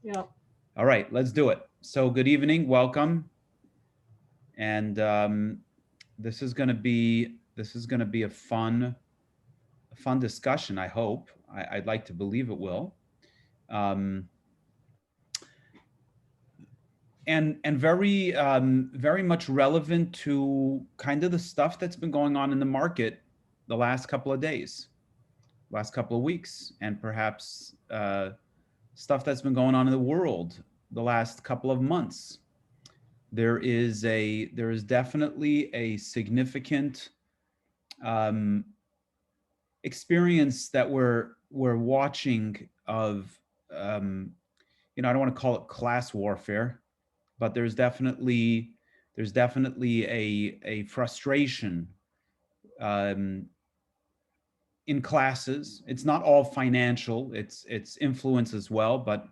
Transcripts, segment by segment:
Yeah. All right, let's do it. So good evening, welcome. And this is going to be a fun discussion, I hope. I'd like to believe it will. Um, and very much relevant to kind of the stuff that's been going on in the market the last couple of days, last couple of weeks, and perhaps stuff that's been going on in the world the last couple of months. There is definitely a significant um, experience that we're watching of um, I don't want to call it class warfare, but there's definitely a frustration um, in classes. It's not all financial. It's influence as well, but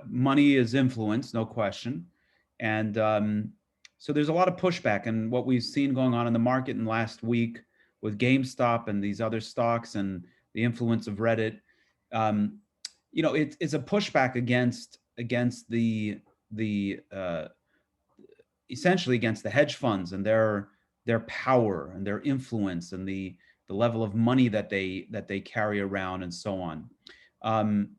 money is influence, no question. And so there's a lot of pushback, and what we've seen going on in the market in last week with GameStop and these other stocks and the influence of Reddit. Um, it's a pushback against the essentially against the hedge funds and their power and their influence and the level of money that they carry around and so on. Um,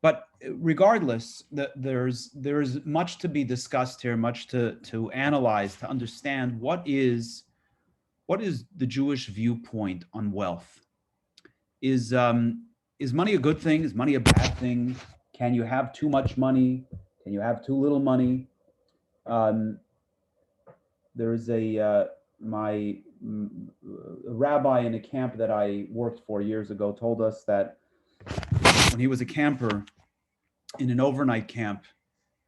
but regardless, there's much to be discussed here, much to analyze, to understand what is the Jewish viewpoint on wealth. Is money a good thing? Is money a bad thing? Can you have too much money? Can you have too little money? Um, there's a rabbi in a camp that I worked for years ago told us that when he was a camper in an overnight camp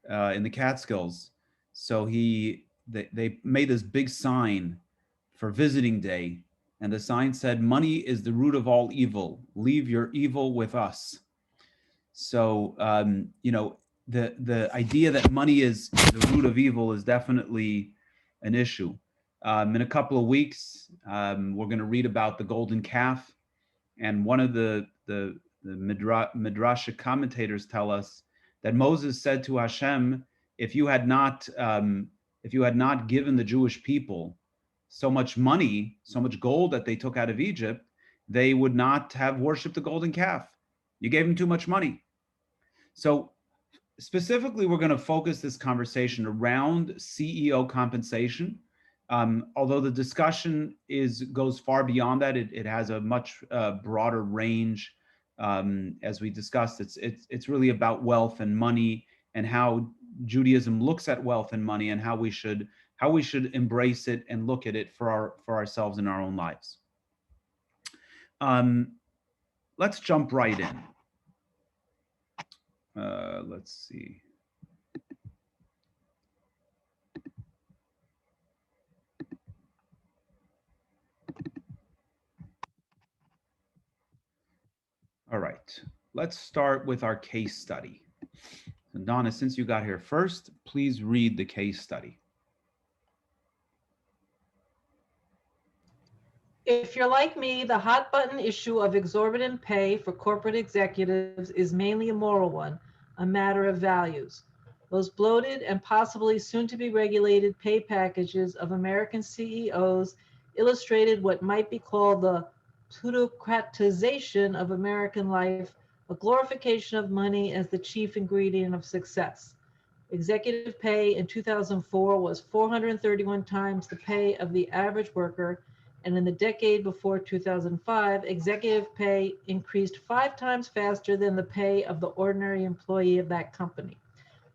in the Catskills, so they made this big sign for visiting day, and the sign said, "Money is the root of all evil. Leave your evil with us." So the idea that money is the root of evil is definitely an issue. In a couple of weeks, we're going to read about the golden calf, and one of the midrashic commentators tell us that Moses said to Hashem, "If you had not given the Jewish people so much money, so much gold that they took out of Egypt, they would not have worshipped the golden calf. You gave them too much money." So specifically, we're going to focus this conversation around CEO compensation. Although the discussion goes far beyond that, it has a much broader range. As we discussed, it's really about wealth and money and how Judaism looks at wealth and money and how we should embrace it and look at it for ourselves in our own lives. Um, let's jump right in. Let's see. All right, let's start with our case study. So Donna, since you got here first, please read the case study. If you're like me, the hot button issue of exorbitant pay for corporate executives is mainly a moral one, a matter of values. Those bloated and possibly soon to be regulated pay packages of American CEOs illustrated what might be called the plutocratization of American life, a glorification of money as the chief ingredient of success. Executive pay in 2004 was 431 times the pay of the average worker, and in the decade before 2005, executive pay increased 5 times faster than the pay of the ordinary employee of that company.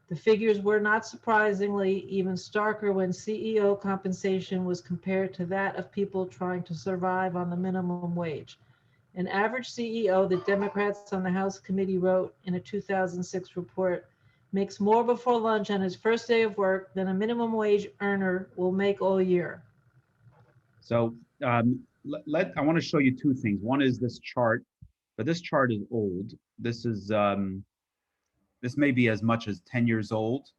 The figures were not surprisingly even starker when CEO compensation was compared to that of people trying to survive on the minimum wage. An average CEO that Democrats on the House committee wrote in a 2006 report makes more before lunch on his first day of work than a minimum wage earner will make all year. So I want to show you two things. One is this chart, but this chart is old. This may be as much as 10 years old.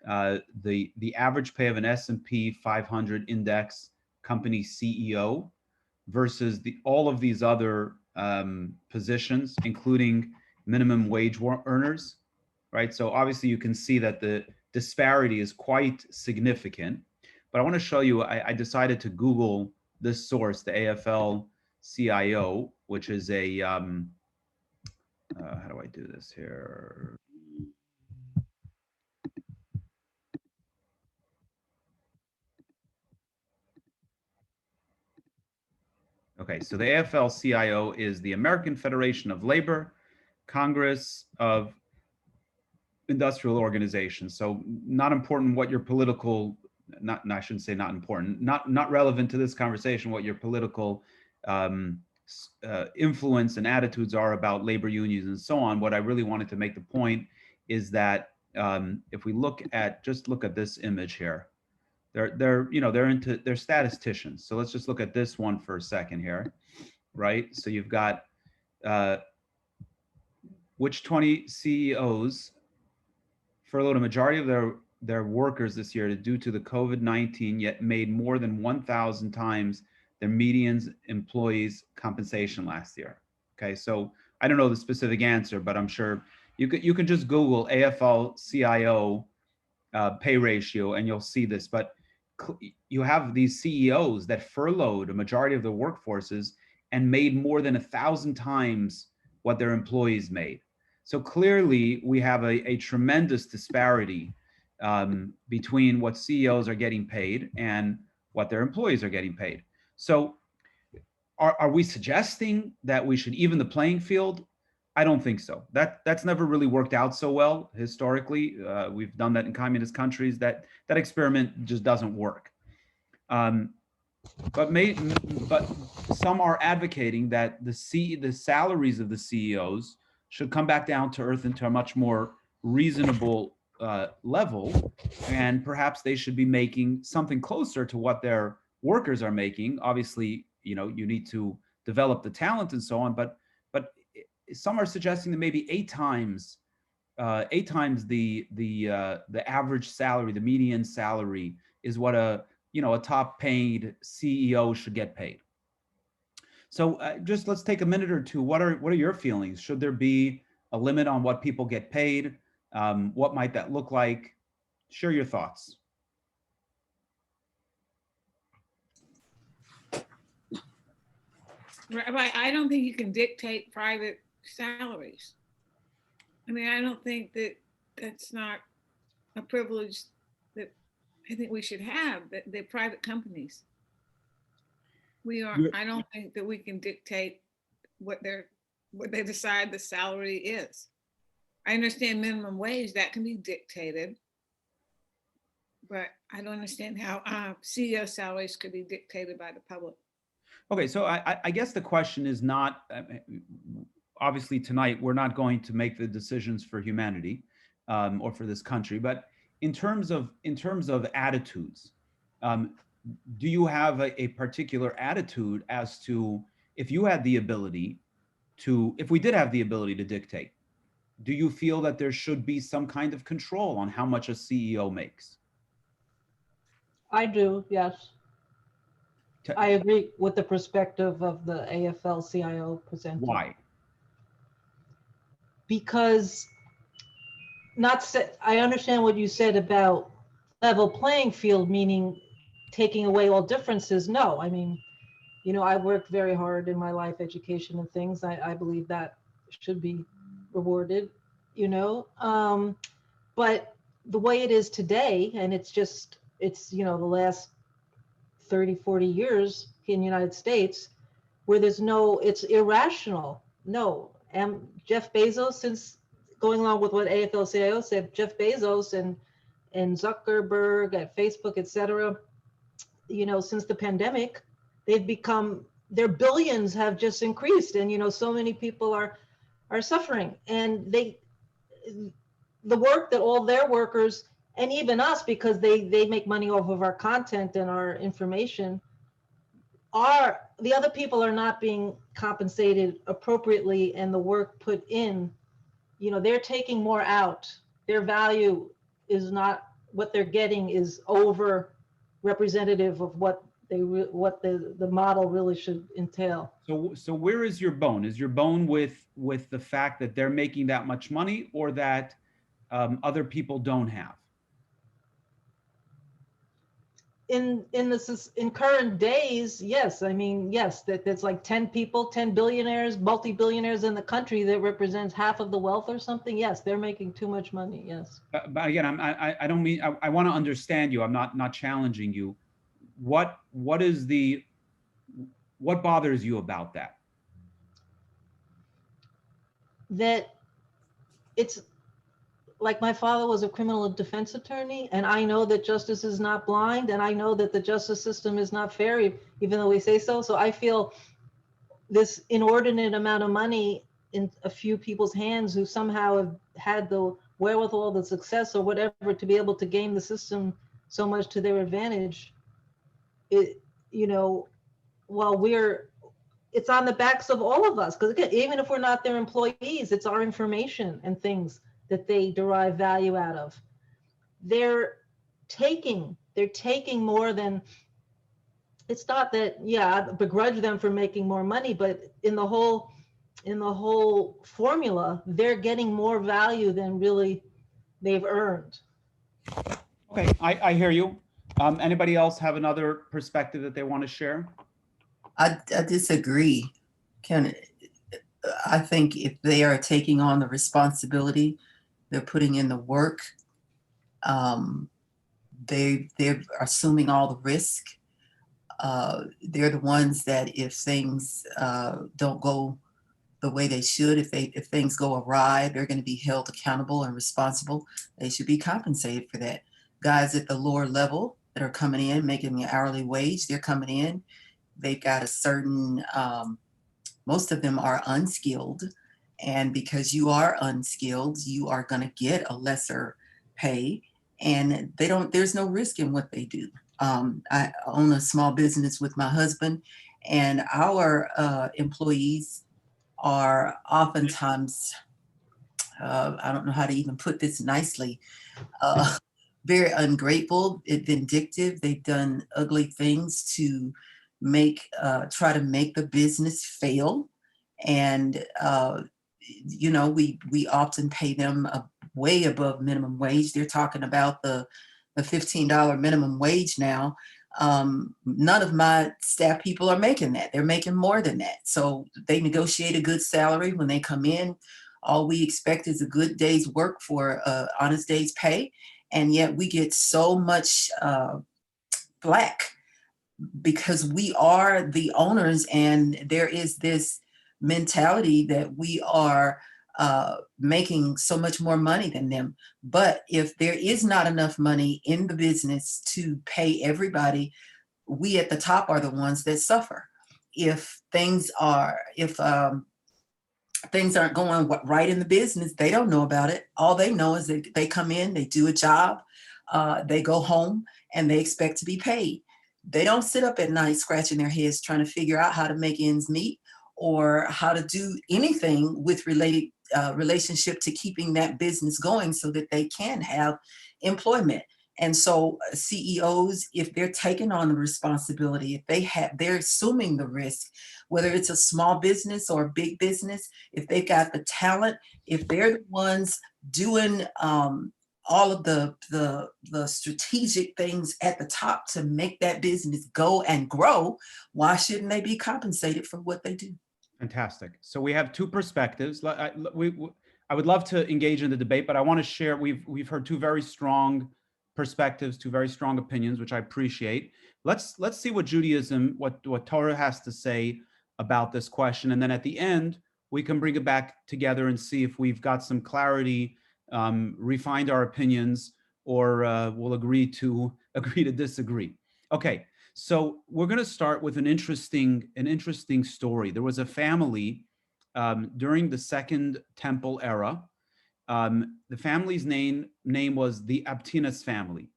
The average pay of an S&P 500 index company CEO versus all of these other positions, including minimum wage earners, right? So obviously you can see that the disparity is quite significant. But I want to show you, I decided to Google this source, the AFL-CIO, which is a, how do I do this here? Okay, so the AFL-CIO is the American Federation of Labor, Congress of Industrial Organizations. So not important what your political, I shouldn't say not important, not relevant to this conversation, what your political influence and attitudes are about labor unions and so on. What I really wanted to make the point is that if we look at this image here, they're statisticians. So let's just look at this one for a second here, right? So you've got which 20 CEOs furloughed a majority of their workers this year due to the COVID-19, yet made more than 1,000 times their median employees' compensation last year. Okay, so I don't know the specific answer, but I'm sure you can just Google AFL-CIO pay ratio and you'll see this. But you have these CEOs that furloughed a majority of their workforces and made more than 1,000 times what their employees made. So clearly we have a tremendous disparity between what CEOs are getting paid and what their employees are getting paid. So are we suggesting that we should even the playing field? I don't think so. That's never really worked out so well historically. We've done that in communist countries. That experiment just doesn't work. But some are advocating that the salaries of the CEOs should come back down to earth into a much more reasonable level, and perhaps they should be making something closer to what their workers are making. Obviously, you need to develop the talent and so on, but some are suggesting that maybe eight times the average salary, the median salary, is what a top paid CEO should get paid. So just let's take a minute or two. What are your feelings? Should there be a limit on what people get paid? What might that look like? Share your thoughts. Rabbi, I don't think you can dictate private salaries. I mean, I don't think that's not a privilege that I think we should have, that they're private companies. I don't think that we can dictate what they decide the salary is. I understand minimum wage, that can be dictated, but I don't understand how CEO salaries could be dictated by the public. Okay, so I guess the question is not, obviously tonight we're not going to make the decisions for humanity or for this country, but in terms of attitudes, do you have a particular attitude as to if we did have the ability to dictate, do you feel that there should be some kind of control on how much a CEO makes? I do, yes. I agree with the perspective of the AFL-CIO presented. Why? Because I understand what you said about level playing field, meaning taking away all differences. No, I mean, I worked very hard in my life, education and things. I believe that should be rewarded, but the way it is today, and it's the last 30, 40 years in the United States, where it's irrational. No, and Jeff Bezos, since going along with what AFL-CIO said, Jeff Bezos and Zuckerberg at Facebook, et cetera, since the pandemic, their billions have just increased, and so many people are suffering, and the work that all their workers, and even us, because they make money off of our content and our information, the other people are not being compensated appropriately, and the work put in, they're taking more out. Their value is not what they're getting, is over representative of what what the model really should entail. So where is your bone? Is your bone with the fact that they're making that much money, or that other people don't have? In current days, yes. I mean, yes, that's like 10 people, 10 billionaires, multi-billionaires in the country that represents half of the wealth or something. Yes, they're making too much money. Yes. But again, I don't mean, I want to understand you. I'm not challenging you. What bothers you about that? That it's like, my father was a criminal defense attorney, and I know that justice is not blind, and I know that the justice system is not fair, even though we say so. So I feel this inordinate amount of money in a few people's hands who somehow have had the wherewithal, the success or whatever, to be able to game the system so much to their advantage. It, while it's on the backs of all of us, because again, even if we're not their employees, it's our information and things that they derive value out of. They're taking more than, it's not that, I begrudge them for making more money, but in the whole formula, they're getting more value than really they've earned. Okay, I hear you. Anybody else have another perspective that they want to share? I disagree. I think if they are taking on the responsibility, they're putting in the work, they're assuming all the risk. They're the ones that if things don't go the way they should, if things go awry, they're going to be held accountable and responsible. They should be compensated for that. Guys at the lower level that are coming in, making an hourly wage, they're coming in. They've got a certain, most of them are unskilled. And because you are unskilled, you are going to get a lesser pay. And there's no risk in what they do. I own a small business with my husband, and our employees are oftentimes, I don't know how to even put this nicely, very ungrateful, vindictive. They've done ugly things to try to make the business fail. And, we often pay them way above minimum wage. They're talking about the $15 minimum wage now. None of my staff people are making that. They're making more than that. So they negotiate a good salary when they come in. All we expect is a good day's work for honest day's pay. And yet we get so much flack because we are the owners, and there is this mentality that we are making so much more money than them. But if there is not enough money in the business to pay everybody, we at the top are the ones that suffer. If things aren't going right in the business, they don't know about it. All they know is that they come in, they do a job, they go home, and they expect to be paid. They don't sit up at night scratching their heads trying to figure out how to make ends meet or how to do anything with relationship to keeping that business going so that they can have employment. And so CEOs, if they're taking on the responsibility, if they're assuming the risk, whether it's a small business or a big business, if they've got the talent, if they're the ones doing all of the strategic things at the top to make that business go and grow, why shouldn't they be compensated for what they do? Fantastic. So we have two perspectives. I would love to engage in the debate, but I want to share, we've heard two very strong perspectives, two very strong opinions, which I appreciate. Let's see what Judaism, what Torah has to say about this question. And then at the end, we can bring it back together and see if we've got some clarity, refined our opinions, or we'll agree to disagree. Okay. So we're going to start with an interesting story. There was a family during the Second Temple era. The family's name was the Abtinus family,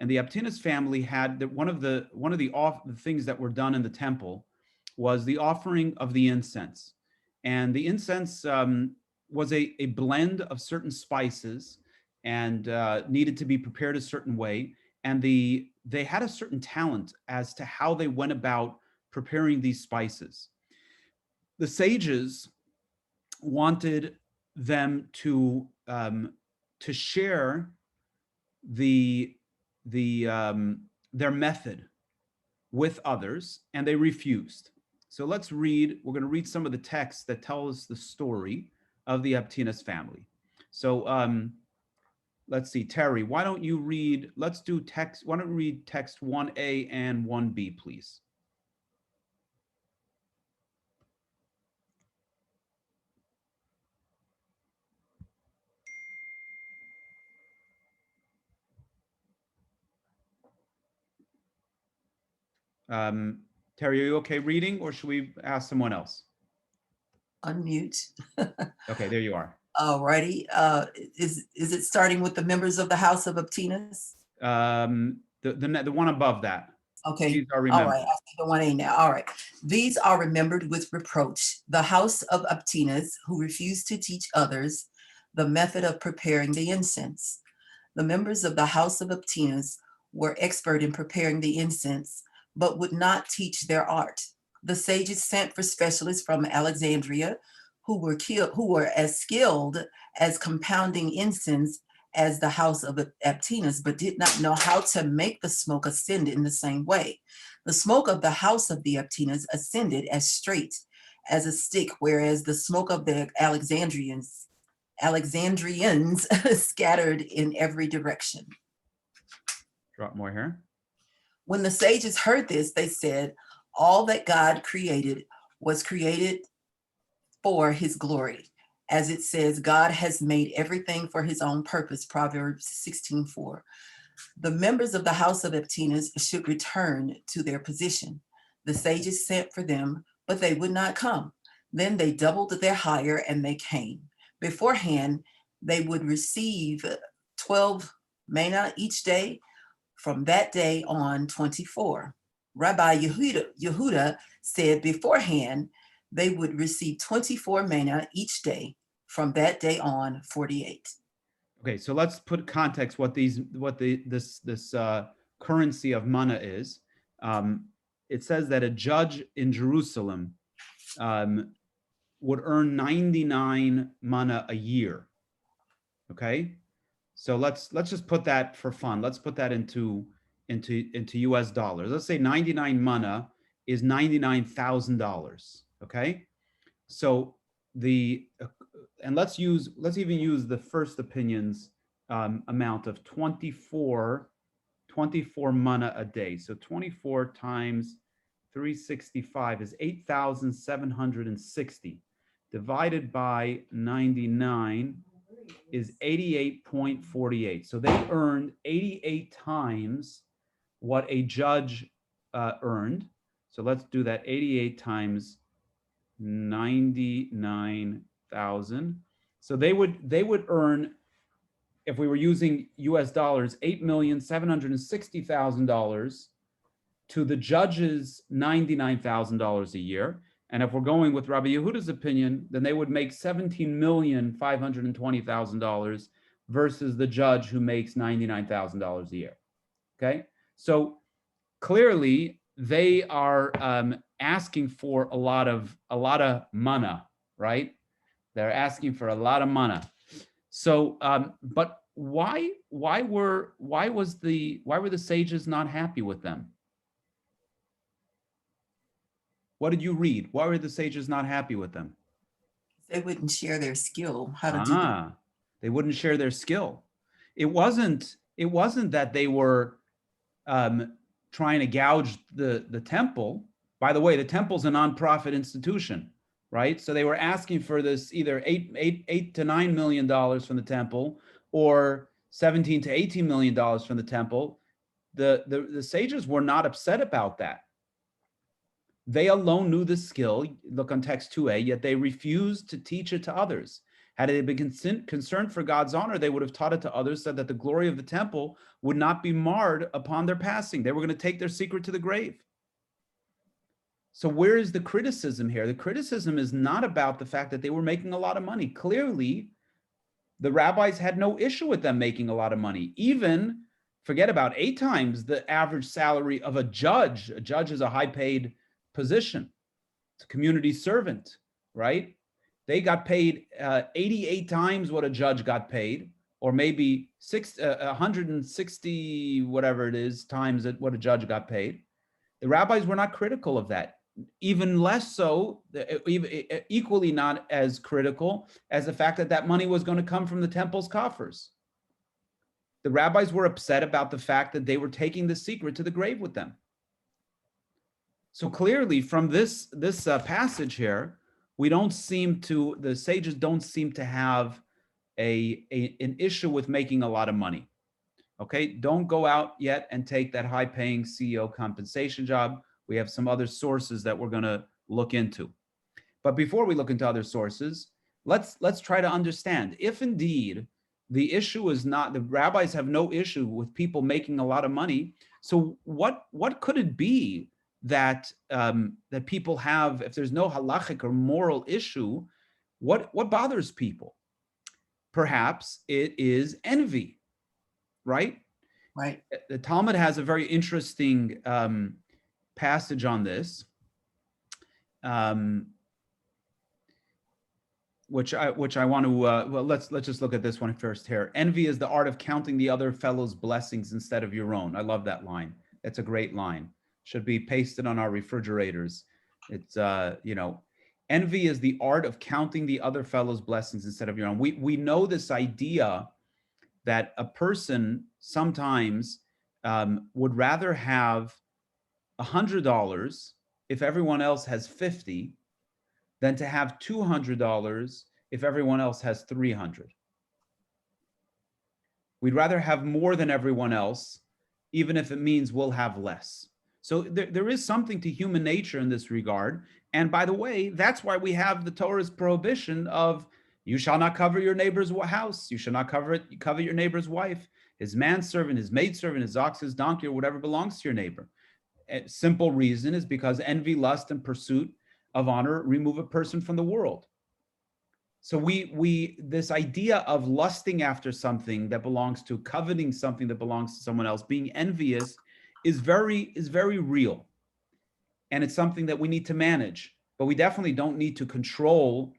and the Abtinus family had one of the things that were done in the temple was the offering of the incense, and the incense was a blend of certain spices and needed to be prepared a certain way. and they had a certain talent as to how they went about preparing these spices. The sages wanted them to share their method with others, and they refused. So we're going to read some of the texts that tell us the story of the Aptinas family. So let's see, Terry, why don't you read, why don't we read text 1a and 1b, please? Terry, are you okay reading, or should we ask someone else? Unmute. Okay, there you are. Alrighty. Is it starting with the members of the house of Aptinas? The one above that. Okay. These are All remembered. right. I see the 1A now. All right. These are remembered with reproach. The house of Aptinas, who refused to teach others the method of preparing the incense. The members of the house of Aptinas were expert in preparing the incense, but would not teach their art. The sages sent for specialists from Alexandria who were as skilled as compounding incense as the house of Aptinas, but did not know how to make the smoke ascend in the same way. The smoke of the house of the Aptinas ascended as straight as a stick, whereas the smoke of the Alexandrians scattered in every direction. Drop more here. When the sages heard this, they said, all that God created was created for his glory. As it says, God has made everything for his own purpose, Proverbs 16:4. The members of the house of Aptinas should return to their position. The sages sent for them, but they would not come. Then they doubled their hire and they came. Beforehand, they would receive 12 manna each day. From that day on, 24. Rabbi Yehuda said beforehand, they would receive 24 manna each day. From that day on, 48. Okay, so let's put context what this currency of manna is. It says that a judge in Jerusalem would earn 99 manna a year. Okay, so let's just put that for fun. Let's put that into US dollars. Let's say 99 manna is $99,000. Okay, so and let's even use the first opinion's amount of 24 manna a day. So 24 times 365 is 8,760 divided by 99 is 88.48. So they earned 88 times what a judge earned. So let's do that. 88 times 99,000. So they would earn, if we were using US dollars, $8,760,000 to the judge's $99,000 a year. And if we're going with Rabbi Yehuda's opinion, then they would make $17,520,000 versus the judge who makes $99,000 a year. Okay, so clearly they are asking for a lot of manna, right? They're asking for a lot of manna. So, but why were the sages not happy with them? What did you read? Why were the sages not happy with them? They wouldn't share their skill, how to do it. They wouldn't share their skill. It wasn't that they were trying to gouge the temple. By the way, the temple's a nonprofit institution, right? So they were asking for this either $8 to $9 million from the temple, or $17 to $18 million from the temple. The sages were not upset about that. They alone knew the skill. Look on text 2a. Yet they refused to teach it to others. Had they been concerned for God's honor, they would have taught it to others, so that the glory of the temple would not be marred upon their passing. They were going to take their secret to the grave. So where is the criticism here? The criticism is not about the fact that they were making a lot of money. Clearly, the rabbis had no issue with them making a lot of money. Even forget about 8 times the average salary of a judge. A judge is a high paid position. It's a community servant, right? They got paid 88 times what a judge got paid, or maybe 160, whatever it is, times what a judge got paid. The rabbis were not critical of that. Even less so, equally not as critical as the fact that that money was going to come from the temple's coffers. The rabbis were upset about the fact that they were taking the secret to the grave with them. So clearly from this passage here, the sages don't seem to have an issue with making a lot of money. Okay, don't go out yet and take that high-paying CEO compensation job. We have some other sources that we're going to look into. But before we look into other sources, let's try to understand if indeed the issue is not, the rabbis have no issue with people making a lot of money. So what could it be that that people have, if there's no halachic or moral issue, what bothers people? Perhaps it is envy, right? Right. The Talmud has a very interesting passage on this, which I want to, well, let's just look at this one first here. Envy is the art of counting the other fellow's blessings instead of your own. I love that line. That's a great line. Should be pasted on our refrigerators. It's, envy is the art of counting the other fellow's blessings instead of your own. We know this idea that a person sometimes would rather have $100 if everyone else has 50 than to have $200 if everyone else has 300. We'd rather have more than everyone else, even if it means we'll have less. So there is something to human nature in this regard. And by the way, that's why we have the Torah's prohibition of you shall not cover your neighbor's house. You shall not covet your neighbor's wife, his manservant, his maidservant, his ox, his donkey, or whatever belongs to your neighbor. A simple reason is because envy, lust, and pursuit of honor remove a person from the world. So this idea of lusting after something that belongs to, coveting something that belongs to someone else, being envious is very real. And it's something that we need to manage, but we definitely don't need to control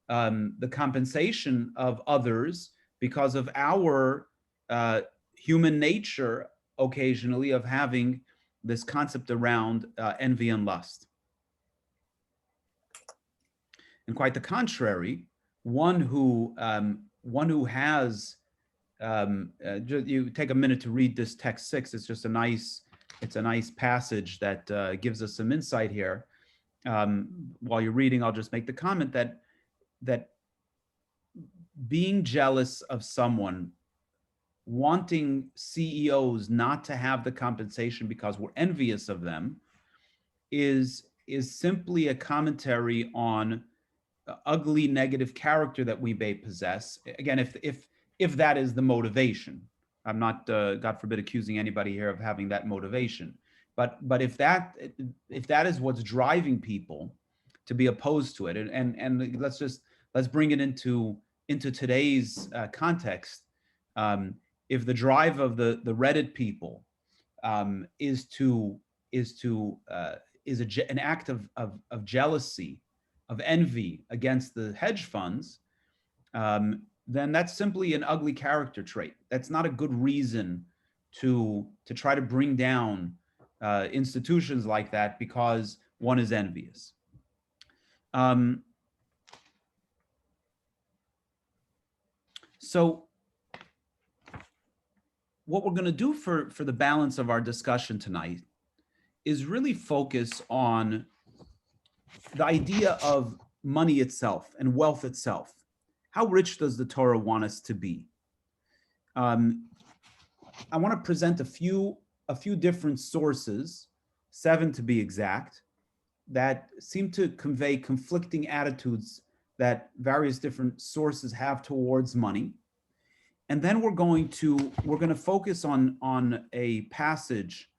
the compensation of others because of our human nature occasionally of having this concept around envy and lust. And quite the contrary, one who has, you take a minute to read this text 6. It's just a nice passage that gives us some insight here. While you're reading, I'll just make the comment that being jealous of someone, wanting CEOs not to have the compensation because we're envious of them, is simply a commentary on ugly negative character that we may possess. Again, if that is the motivation. I'm not, God forbid, accusing anybody here of having that motivation. But if that is what's driving people to be opposed to it, and let's bring it into today's context. If the drive of the Reddit people is an act of jealousy, of envy against the hedge funds, then that's simply an ugly character trait. That's not a good reason to try to bring down institutions like that because one is envious. So what we're going to do for the balance of our discussion tonight is really focus on the idea of money itself and wealth itself. How rich does the Torah want us to be? I want to present a few different sources, 7 to be exact, that seem to convey conflicting attitudes that various different sources have towards money. And then we're going to focus on a passage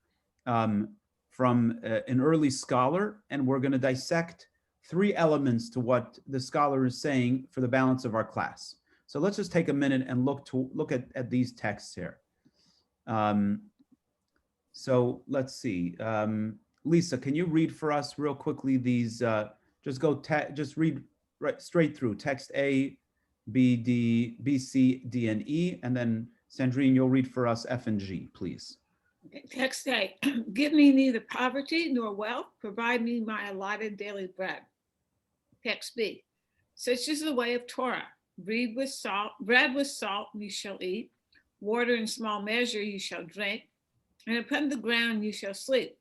from an early scholar, and we're going to dissect 3 elements to what the scholar is saying for the balance of our class. So let's just take a minute and look at these texts here. So let's see. Lisa, can you read for us real quickly these? Just read right straight through text A, B, D, B, C, D, and E, and then Sandrine, you'll read for us F and G, please. Text A, give me neither poverty nor wealth, provide me my allotted daily bread. Text B, such is the way of Torah. Bread with salt you shall eat, water in small measure you shall drink, and upon the ground you shall sleep.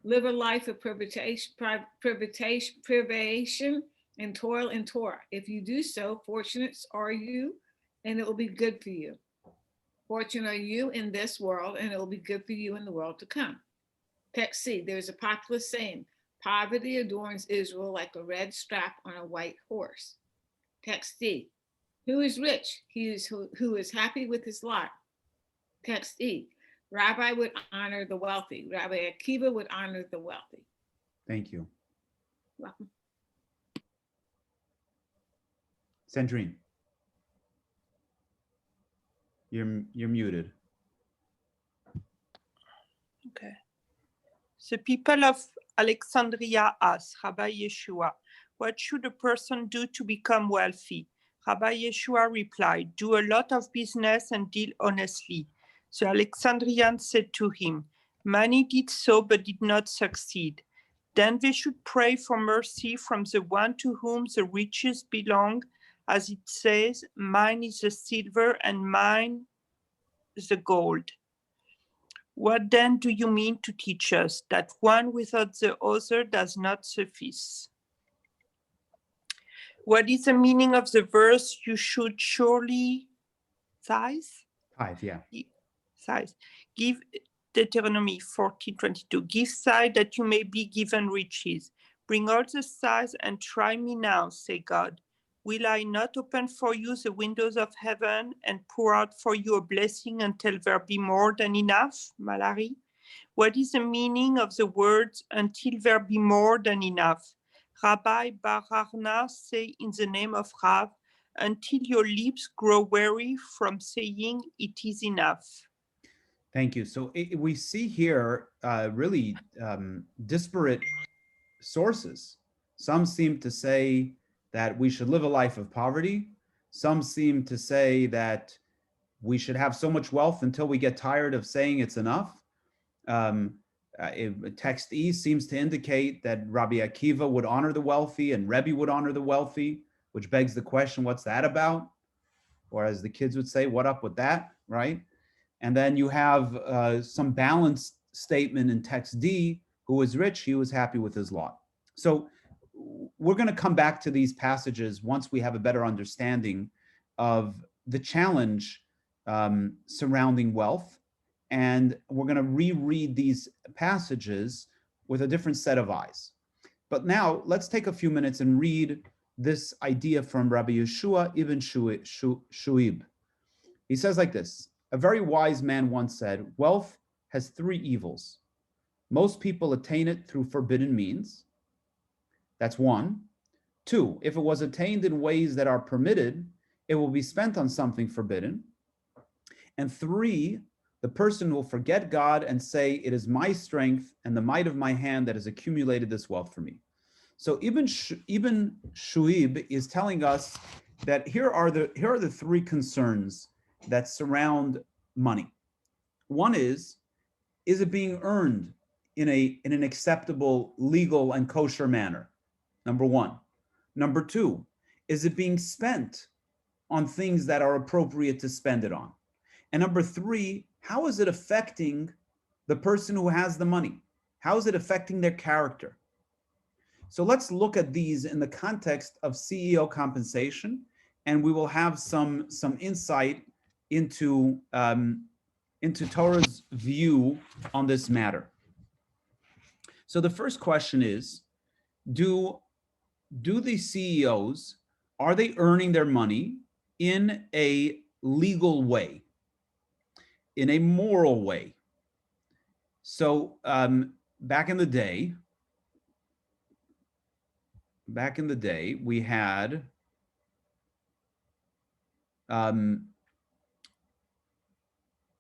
Live a life of privation and toil in Torah. If you do so, fortunate are you, and it will be good for you. Fortunate are you in this world, and it will be good for you in the world to come. Text C, there's a popular saying, poverty adorns Israel like a red strap on a white horse. Text D, who is rich? He is who is happy with his lot. Text E, Rabbi would honor the wealthy. Rabbi Akiva would honor the wealthy. Thank you. Welcome. Sandrine, you're muted. Okay. The people of Alexandria asked Rabbi Yeshua, what should a person do to become wealthy? Rabbi Yeshua replied, do a lot of business and deal honestly. The Alexandrians said to him, many did so but did not succeed. Then they should pray for mercy from the one to whom the riches belong, as it says, mine is the silver and mine the gold. What then do you mean to teach us that one without the other does not suffice? What is the meaning of the verse, you should surely tithe? Tithe, yeah. Tithe. Give Deuteronomy 14:22. Give tithe that you may be given riches. Bring all the tithes and try me now, say God. Will I not open for you the windows of heaven and pour out for you a blessing until there be more than enough? Malari. What is the meaning of the words until there be more than enough? Rabbi Bar-Arna say in the name of Rav, until your lips grow weary from saying it is enough. Thank you. So we see here really disparate sources. Some seem to say that we should live a life of poverty. Some seem to say that we should have so much wealth until we get tired of saying it's enough. Text E seems to indicate that Rabbi Akiva would honor the wealthy and Rebbe would honor the wealthy, which begs the question, what's that about? Or as the kids would say, what up with that, right? And then you have some balanced statement in text D, who was rich, he was happy with his lot. So we're going to come back to these passages once we have a better understanding of the challenge surrounding wealth. And we're going to reread these passages with a different set of eyes. But now let's take a few minutes and read this idea from Rabbi Yeshua ibn Shuib. He says like this, a very wise man once said, wealth has three evils. Most people attain it through forbidden means. That's one. Two, if it was attained in ways that are permitted, it will be spent on something forbidden. And three, the person will forget God and say, it is my strength and the might of my hand that has accumulated this wealth for me. So Ibn Shuib is telling us that here are the three concerns that surround money. One is it being earned in an acceptable, legal, and kosher manner? Number one. Number two, is it being spent on things that are appropriate to spend it on? And number three, how is it affecting the person who has the money? How is it affecting their character? So let's look at these in the context of CEO compensation, and we will have some insight into Torah's view on this matter. So the first question is, do the CEOs, are they earning their money in a legal way, in a moral way? So back in the day, we had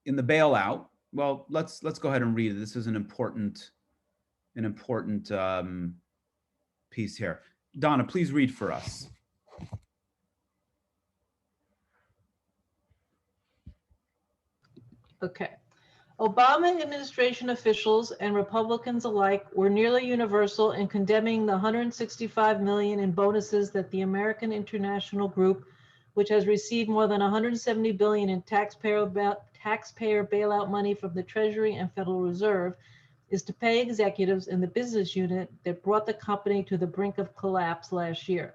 in the bailout, well, let's go ahead and read it. This is an important piece here. Donna, please read for us. Okay. Obama administration officials and Republicans alike were nearly universal in condemning the $165 million in bonuses that the American International Group, which has received more than $170 billion in taxpayer bailout money from the Treasury and Federal Reserve, is to pay executives in the business unit that brought the company to the brink of collapse last year.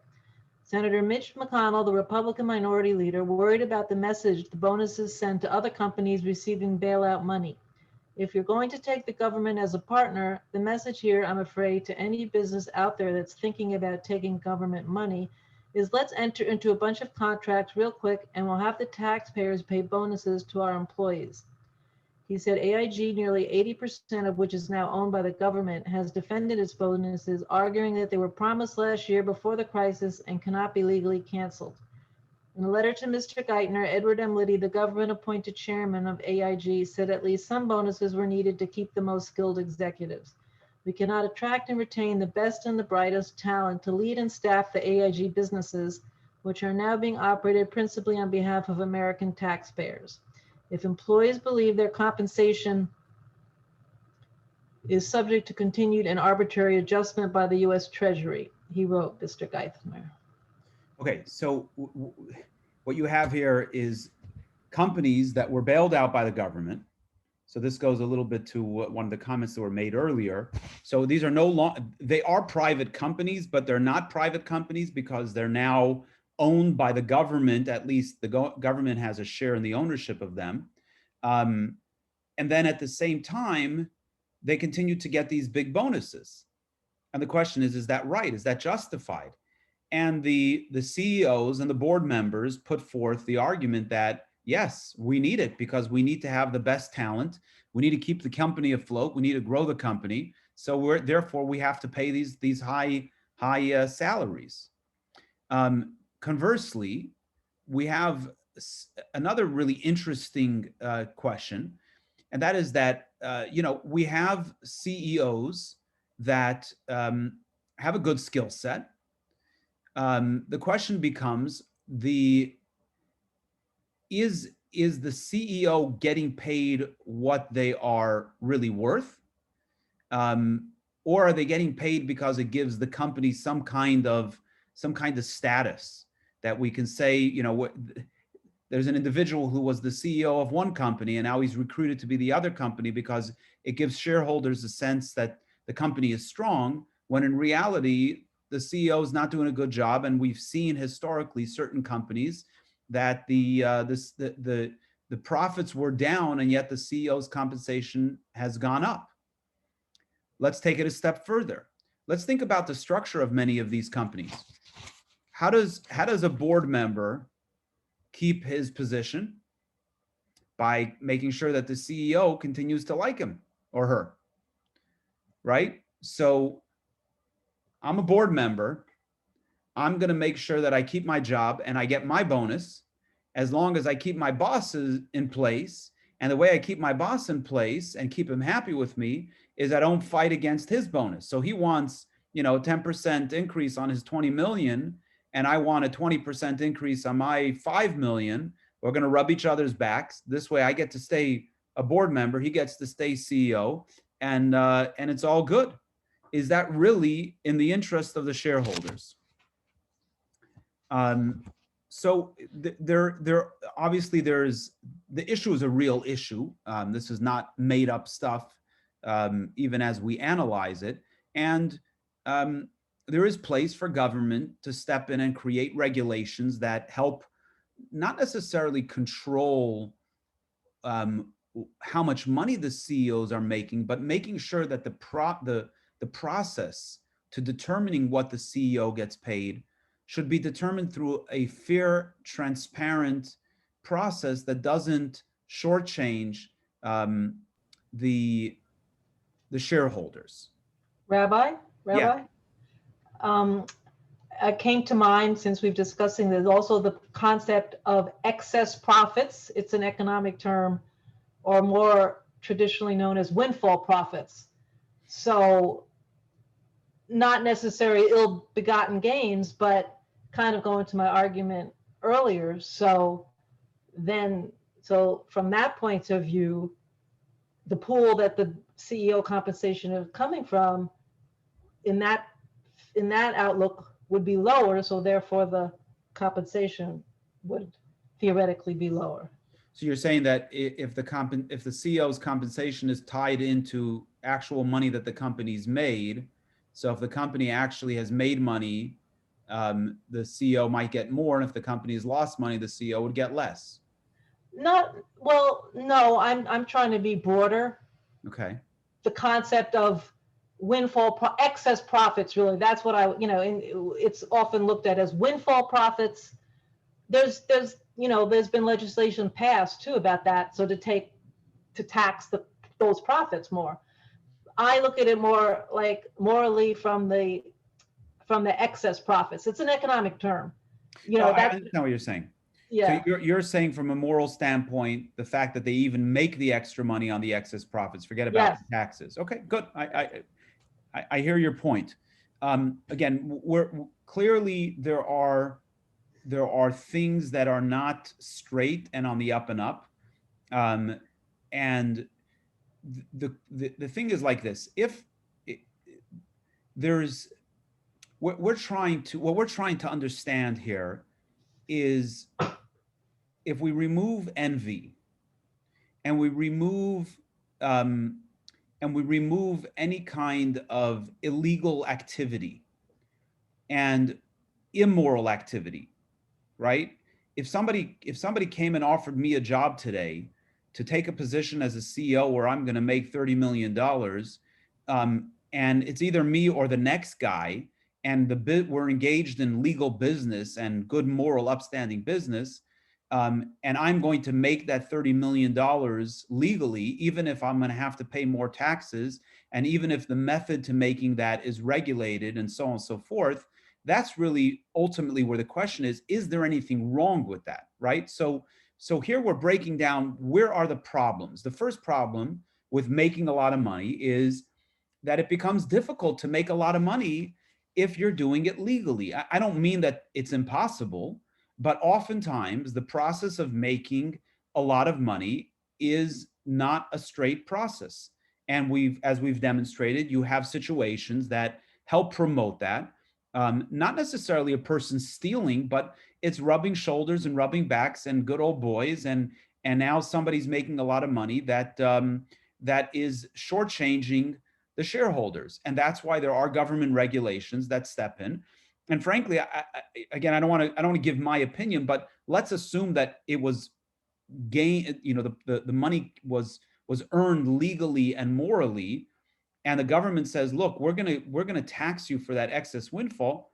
Senator Mitch McConnell, the Republican minority leader, worried about the message the bonuses send to other companies receiving bailout money. If you're going to take the government as a partner, the message here, I'm afraid, to any business out there that's thinking about taking government money is let's enter into a bunch of contracts real quick and we'll have the taxpayers pay bonuses to our employees. He said AIG, nearly 80% of which is now owned by the government, has defended its bonuses, arguing that they were promised last year before the crisis and cannot be legally canceled. In a letter to Mr. Geithner, Edward M. Liddy, the government-appointed chairman of AIG, said at least some bonuses were needed to keep the most skilled executives. We cannot attract and retain the best and the brightest talent to lead and staff the AIG businesses, which are now being operated principally on behalf of American taxpayers. If employees believe their compensation is subject to continued and arbitrary adjustment by the U.S. Treasury, he wrote, Mr. Geithner. Okay, so what you have here is companies that were bailed out by the government. So this goes a little bit to one of the comments that were made earlier. So these are they are private companies, but they're not private companies because they're now owned by the government. At least the government has a share in the ownership of them. And then at the same time, they continue to get these big bonuses. And the question is that right? Is that justified? And the CEOs and the board members put forth the argument that, yes, we need it because we need to have the best talent. We need to keep the company afloat. We need to grow the company. So therefore we have to pay these high salaries. Conversely, we have another really interesting question, and that is that we have CEOs that have a good skill set. The question becomes is the CEO getting paid what they are really worth? Or are they getting paid because it gives the company some kind of status that we can say, there's an individual who was the CEO of one company and now he's recruited to be the other company because it gives shareholders a sense that the company is strong, when in reality, the CEO is not doing a good job. And we've seen historically certain companies that the profits were down and yet the CEO's compensation has gone up. Let's take it a step further. Let's think about the structure of many of these companies. How does a board member keep his position? By making sure that the CEO continues to like him or her, right? So I'm a board member. I'm going to make sure that I keep my job and I get my bonus as long as I keep my bosses in place. And the way I keep my boss in place and keep him happy with me is I don't fight against his bonus. So he wants, 10% increase on his 20 million, and I want a 20% increase on my 5 million. We're going to rub each other's backs. This way I get to stay a board member. He gets to stay CEO, and it's all good. Is that really in the interest of the shareholders? So there obviously there's the issue is a real issue. This is not made up stuff, even as we analyze it. And there is place for government to step in and create regulations that help not necessarily control how much money the CEOs are making, but making sure that the process to determining what the CEO gets paid should be determined through a fair, transparent process that doesn't shortchange the shareholders. Rabbi? Yeah. It came to mind, since we've discussing, there's also the concept of excess profits. It's an economic term, or more traditionally known as windfall profits. So not necessarily ill-begotten gains, but kind of going to my argument earlier. So from that point of view, the pool that the CEO compensation is coming from in that outlook would be lower. So therefore the compensation would theoretically be lower. So you're saying that if the CEO's compensation is tied into actual money that the company's made, so if the company actually has made money, the CEO might get more, and if the company has lost money, the CEO would get less. No, I'm trying to be broader. Okay. The concept of excess profits, really, that's what it's often looked at as windfall profits. There's been legislation passed too about that. So to tax those profits more. I look at it more like morally from the excess profits. It's an economic term. I understand what you're saying. Yeah. So you're saying from a moral standpoint, the fact that they even make the extra money on the excess profits, forget about the taxes. Okay, good. I hear your point. Again, we're clearly there are things that are not straight and on the up and up. And the thing is like this: what we're trying to understand here is, if we remove envy and we remove any kind of illegal activity and immoral activity, right? If somebody came and offered me a job today to take a position as a CEO where I'm going to make $30 million, and it's either me or the next guy, and we're engaged in legal business and good moral upstanding business, and I'm going to make that $30 million legally, even if I'm going to have to pay more taxes, and even if the method to making that is regulated and so on and so forth, that's really ultimately where the question is there anything wrong with that, right? So here we're breaking down, where are the problems? The first problem with making a lot of money is that it becomes difficult to make a lot of money if you're doing it legally. I don't mean that it's impossible, but oftentimes the process of making a lot of money is not a straight process. And as we've demonstrated, you have situations that help promote that. Not necessarily a person stealing, but it's rubbing shoulders and rubbing backs and good old boys. And now somebody's making a lot of money that is shortchanging the shareholders. And that's why there are government regulations that step in. And frankly, I don't want to give my opinion, but let's assume that it was the money was earned legally and morally, and the government says, look, we're gonna tax you for that excess windfall.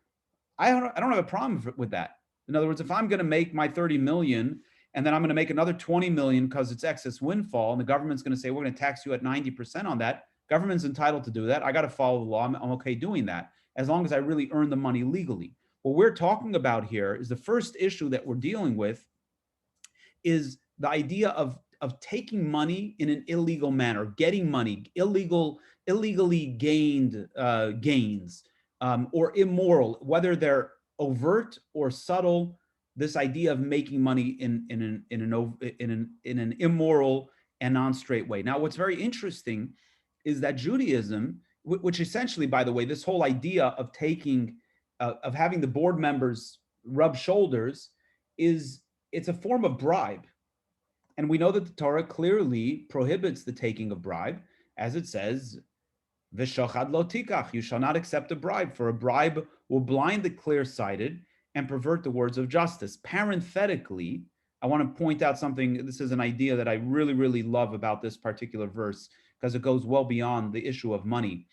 I don't have a problem with that. In other words, if I'm going to make my 30 million and then I'm going to make another 20 million because it's excess windfall, and the government's going to say, we're going to tax you at 90% on that, government's entitled to do that. I got to follow the law. I'm okay doing that, as long as I really earn the money legally. What we're talking about here is the first issue that we're dealing with is the idea of taking money in an illegal manner, getting money, illegally gained gains, or immoral, whether they're overt or subtle. This idea of making money in an immoral and non-straight way. Now, what's very interesting is that Judaism, which essentially, by the way, this whole idea of of having the board members rub shoulders, it's a form of bribe. And we know that the Torah clearly prohibits the taking of bribe, as it says, "V'shachad lo tikach," you shall not accept a bribe, for a bribe will blind the clear-sighted and pervert the words of justice. Parenthetically, I want to point out something. This is an idea that I really, really love about this particular verse, because it goes well beyond the issue of money.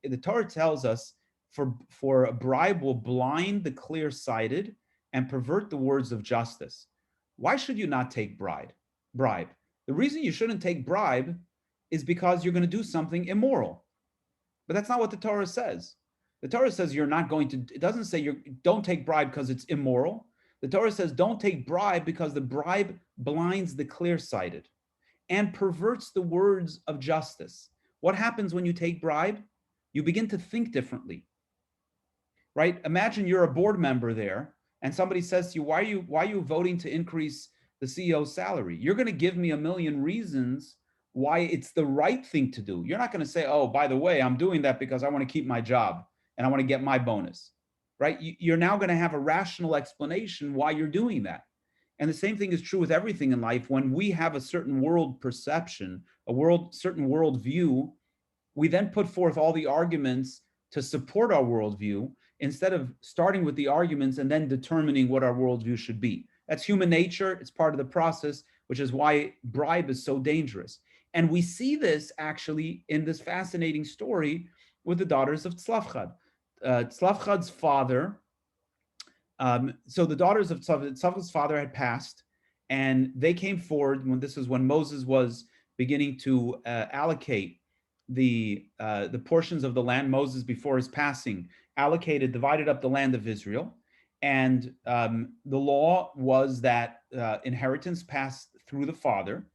The Torah tells us, for a bribe will blind the clear-sighted and pervert the words of justice. Why should you not take bribe? The reason you shouldn't take bribe is because you're going to do something immoral. But that's not what the Torah says. The Torah says you're not going to, it doesn't say don't take bribe because it's immoral. The Torah says don't take bribe because the bribe blinds the clear-sighted. and perverts the words of justice. What happens when you take bribe? You begin to think differently, right? Imagine you're a board member there and somebody says to you, why are you voting to increase the CEO's salary? You're going to give me a million reasons why it's the right thing to do. You're not going to say, oh, by the way, I'm doing that because I want to keep my job and I want to get my bonus, right? You're now going to have a rational explanation why you're doing that. And the same thing is true with everything in life. When we have a certain world perception, certain world view, we then put forth all the arguments to support our worldview instead of starting with the arguments and then determining what our worldview should be. That's human nature. It's part of the process, which is why bribe is so dangerous. And we see this actually in this fascinating story with the daughters of Tzlafchad. Tzlafchad's father, so the daughters of Tzlafchad's father had passed, and they came forward when Moses was beginning to allocate the portions of the land. Moses, before his passing, divided up the land of Israel. And the law was that inheritance passed through the father.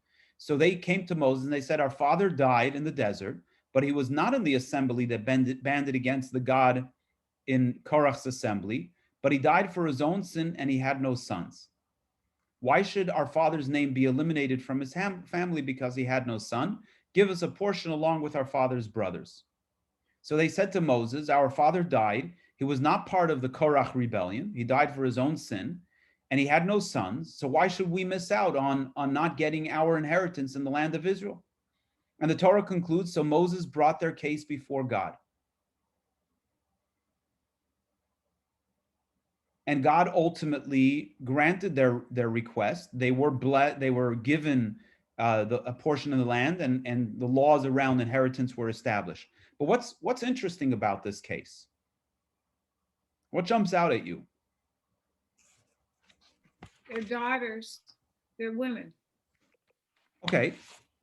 So they came to Moses and they said, our father died in the desert, but he was not in the assembly that banded against the God in Korach's assembly, but he died for his own sin and he had no sons. Why should our father's name be eliminated from his family because he had no son? Give us a portion along with our father's brothers. So they said to Moses, our father died. He was not part of the Korach rebellion. He died for his own sin, and he had no sons. So why should we miss out on not getting our inheritance in the land of Israel? And the Torah concludes, so Moses brought their case before God. And God ultimately granted their request. They were given a portion of the land, and the laws around inheritance were established. But what's interesting about this case? What jumps out at you? They're daughters, they're women. Okay,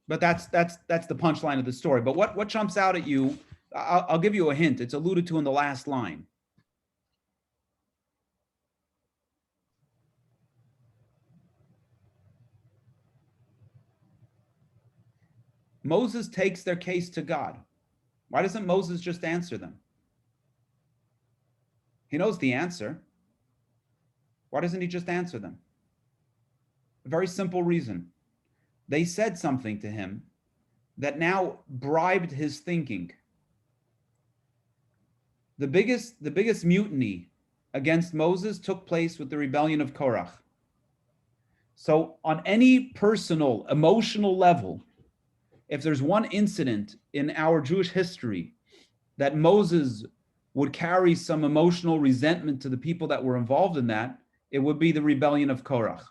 but that's the punchline of the story. But what jumps out at you? I'll give you a hint. It's alluded to in the last line. Moses takes their case to God. Why doesn't Moses just answer them? He knows the answer. Why doesn't he just answer them? A very simple reason. They said something to him that now bribed his thinking. The biggest mutiny against Moses took place with the rebellion of Korach. So on any personal, emotional level, if there's one incident in our Jewish history that Moses would carry some emotional resentment to the people that were involved in that, it would be the rebellion of Korach.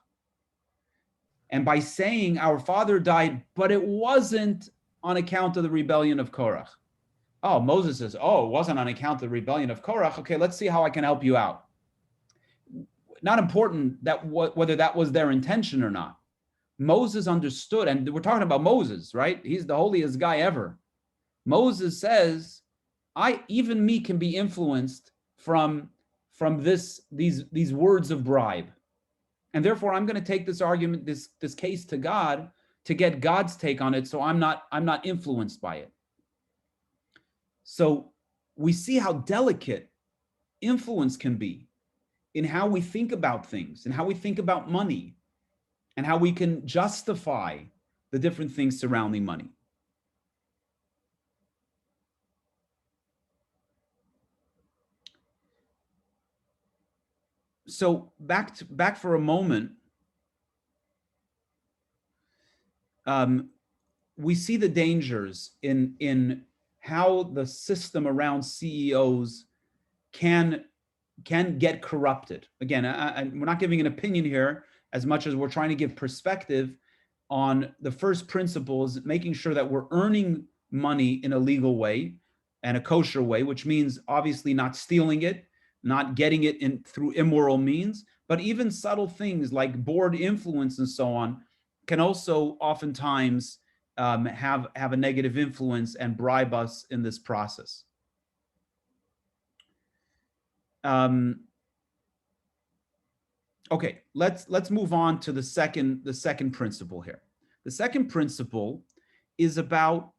And by saying our father died, but it wasn't on account of the rebellion of Korach. Oh, Moses says, oh, it wasn't on account of the rebellion of Korach. Okay, let's see how I can help you out. Not important that whether that was their intention or not. Moses understood, and we're talking about Moses, right? He's the holiest guy ever. Moses says, even me can be influenced from these words of bribe. And therefore I'm going to take this argument, this case to God to get God's take on it, so I'm not influenced by it. So we see how delicate influence can be in how we think about things and how we think about money and how we can justify the different things surrounding money. So back for a moment, we see the dangers in how the system around CEOs can get corrupted. Again, we're not giving an opinion here as much as we're trying to give perspective on the first principles, making sure that we're earning money in a legal way and a kosher way, which means obviously not stealing it, not getting it through immoral means, but even subtle things like board influence and so on can also oftentimes have a negative influence and bribe us in this process. Okay, let's move on to the second principle here. The second principle is about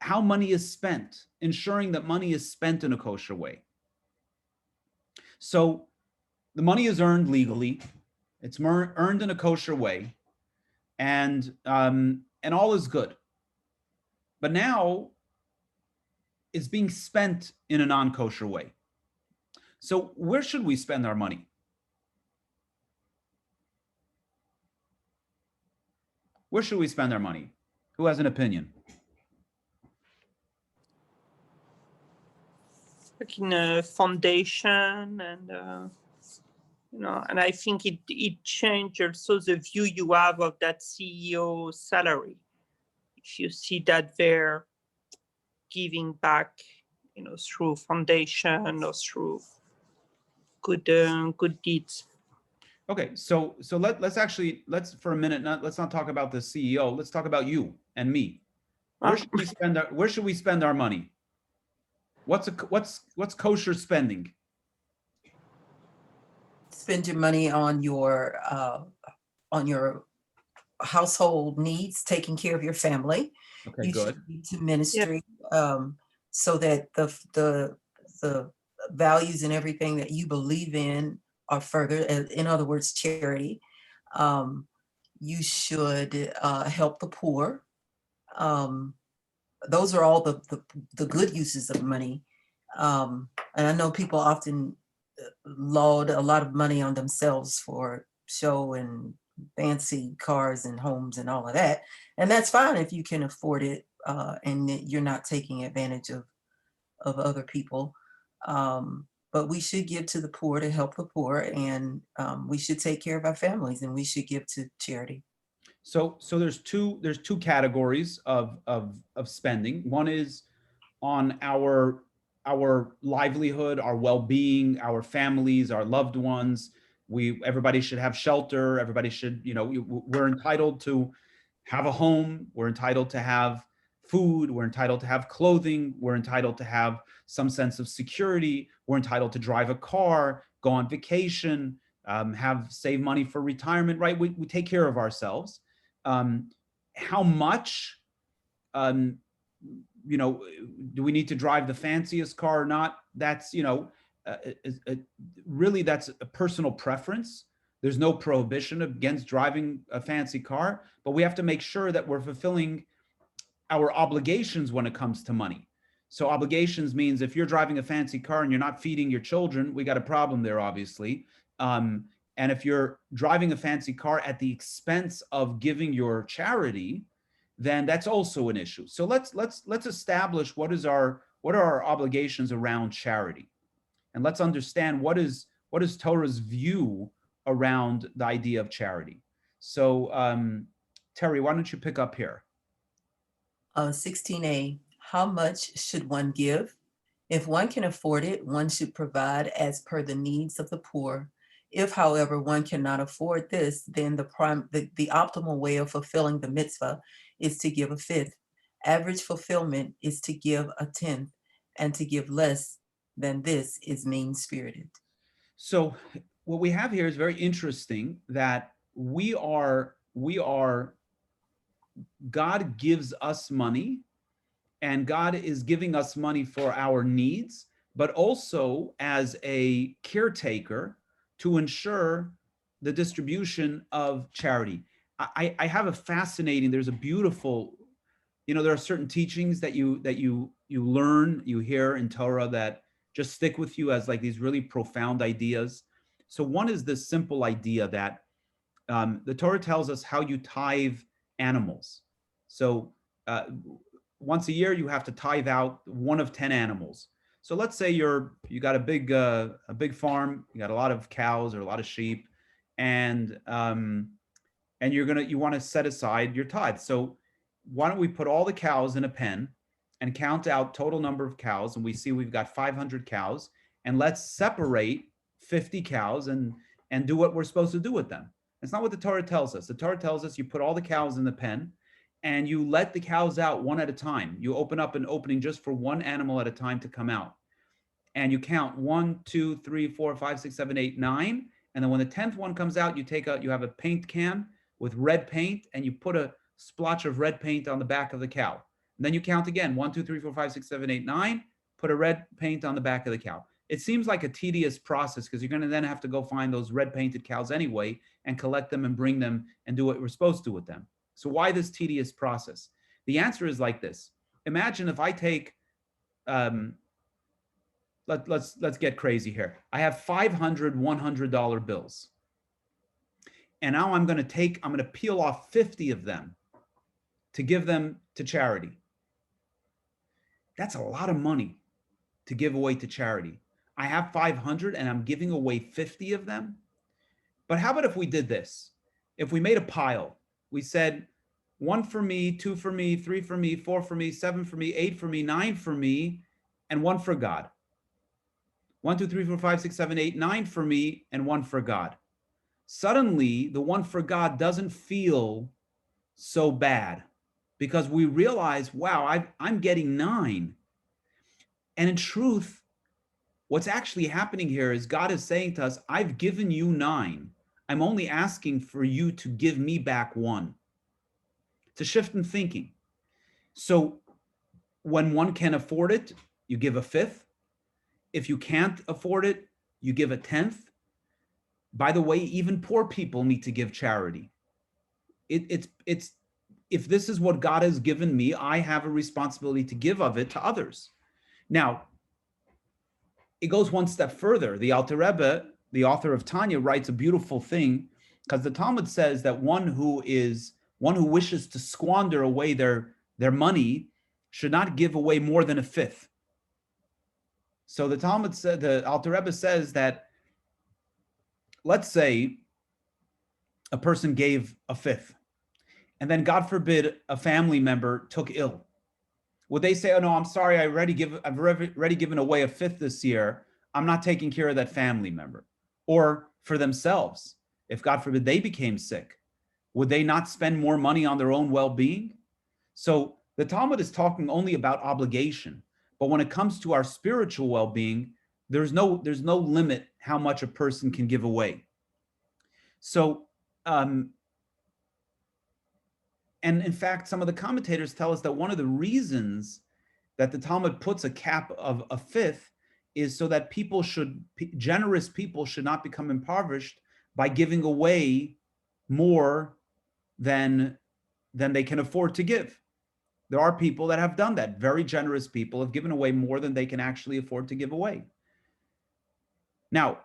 how money is spent, ensuring that money is spent in a kosher way. So the money is earned legally, it's earned in a kosher way, and all is good. But now it's being spent in a non-kosher way. So where should we spend our money? Where should we spend our money? Who has an opinion? Like in a foundation, and and I think it changed also the view you have of that CEO salary. If you see that they're giving back, through foundation or through good deeds. Okay, so let's for a minute let's not talk about the CEO. Let's talk about you and me. Where should we spend our money? What's kosher spending? Spend your money on your household needs, taking care of your family. Okay, You good. should be to ministry, so that the values and everything that you believe in are further. In other words, charity. You should help the poor. Those are all the good uses of money. And I know people often laud a lot of money on themselves for show and fancy cars and homes and all of that. And that's fine if you can afford it, and you're not taking advantage of other people. But we should give to the poor to help the poor, and we should take care of our families, and we should give to charity. So there's two categories of spending. One is on our livelihood, our well-being, our families, our loved ones. Everybody should have shelter. Everybody should, we're entitled to have a home. We're entitled to have food. We're entitled to have clothing. We're entitled to have some sense of security. We're entitled to drive a car, go on vacation, save money for retirement, right? We take care of ourselves. How much, do we need to drive the fanciest car or not? That's, really that's a personal preference. There's no prohibition against driving a fancy car, but we have to make sure that we're fulfilling our obligations when it comes to money. So obligations means if you're driving a fancy car and you're not feeding your children, we got a problem there, obviously. And if you're driving a fancy car at the expense of giving your charity, then that's also an issue. So let's establish what are our obligations around charity, and let's understand what is Torah's view around the idea of charity. So Terry, why don't you pick up here? 16a, how much should one give? If one can afford it, one should provide as per the needs of the poor. If, however, one cannot afford this, then the optimal way of fulfilling the mitzvah is to give a fifth. Average fulfillment is to give a tenth, and to give less than this is mean-spirited. So what we have here is very interesting, that we are God gives us money, and God is giving us money for our needs, but also as a caretaker to ensure the distribution of charity. I have a fascinating, there's a beautiful, there are certain teachings that you learn, you hear in Torah that just stick with you as like these really profound ideas. So one is this simple idea that the Torah tells us how you tithe animals. So once a year, you have to tithe out one of 10 animals. So let's say you got a big farm, you got a lot of cows or a lot of sheep, and you want to set aside your tithe. So why don't we put all the cows in a pen and count out total number of cows, and we see we've got 500 cows, and let's separate 50 cows and do what we're supposed to do with them. That's not what the Torah tells us. The Torah tells us you put all the cows in the pen and you let the cows out one at a time. You open up an opening just for one animal at a time to come out. And you count 1, 2, 3, 4, 5, 6, 7, 8, 9. And then when the 10th one comes out, you have a paint can with red paint, and you put a splotch of red paint on the back of the cow. And then you count again, 1, 2, 3, 4, 5, 6, 7, 8, 9, put a red paint on the back of the cow. It seems like a tedious process because you're going to then have to go find those red painted cows anyway and collect them and bring them and do what we're supposed to with them. So why this tedious process? The answer is like this. Imagine if I take, let's get crazy here. I have 500 $100 bills. And now I'm going to peel off 50 of them to give them to charity. That's a lot of money to give away to charity. I have 500 and I'm giving away 50 of them. But how about if we did this? If we made a pile, we said 1 for me, 2 for me, 3 for me, 4 for me, 7 for me, 8 for me, 9 for me, and 1 for God. 1, 2, 3, 4, 5, 6, 7, 8, 9 for me, and 1 for God. Suddenly, the 1 for God doesn't feel so bad because we realize, wow, I'm getting 9. And in truth, what's actually happening here is God is saying to us, I've given you 9. I'm only asking for you to give me back 1. It's a shift in thinking. So when one can afford it, you give a 5th. If you can't afford it, you give a 10th. By the way, even poor people need to give charity. It's if this is what God has given me, I have a responsibility to give of it to others. Now, it goes one step further. The Alter Rebbe, the author of Tanya, writes a beautiful thing because the Talmud says that one who wishes to squander away their money should not give away more than a 5th. So the Talmud said, the Alter Rebbe says that, let's say a person gave a 5th, and then God forbid a family member took ill. Would they say, oh no, I'm sorry, I've already given away a 5th this year. I'm not taking care of that family member. Or for themselves, if God forbid they became sick, would they not spend more money on their own well-being? So the Talmud is talking only about obligation. But when it comes to our spiritual well-being, there's no limit how much a person can give away. So, and in fact, some of the commentators tell us that one of the reasons that the Talmud puts a cap of a 5th is so that generous people should not become impoverished by giving away more than they can afford to give. There are people that have done that. Very generous people have given away more than they can actually afford to give away. Now,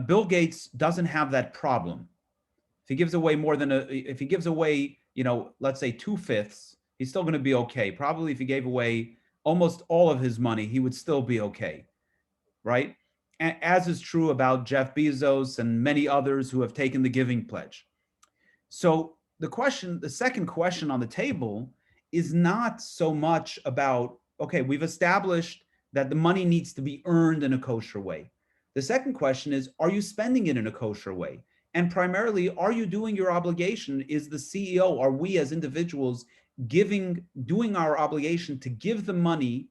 Bill Gates doesn't have that problem. If he gives away let's say 2/5, he's still going to be okay. Probably if he gave away almost all of his money, he would still be okay, right? As is true about Jeff Bezos and many others who have taken the giving pledge. So the second question on the table is not so much about, okay, we've established that the money needs to be earned in a kosher way. The second question is, are you spending it in a kosher way? And primarily, are you doing your obligation? Is the CEO, are we as individuals doing our obligation to give the money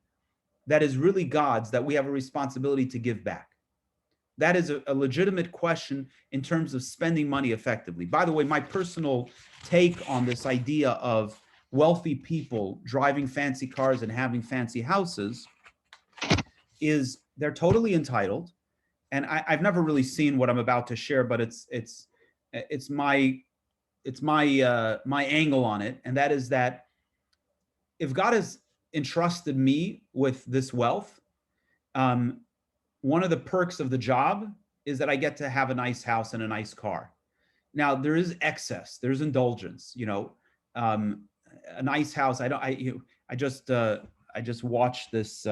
that is really God's, that we have a responsibility to give back? That is a legitimate question in terms of spending money effectively. By the way, my personal take on this idea of wealthy people driving fancy cars and having fancy houses is they're totally entitled. And I've never really seen what I'm about to share, but it's my angle on it, and that is that if God has entrusted me with this wealth, one of the perks of the job is that I get to have a nice house and a nice car. Now there is excess, there's indulgence, a nice house. I just watched this.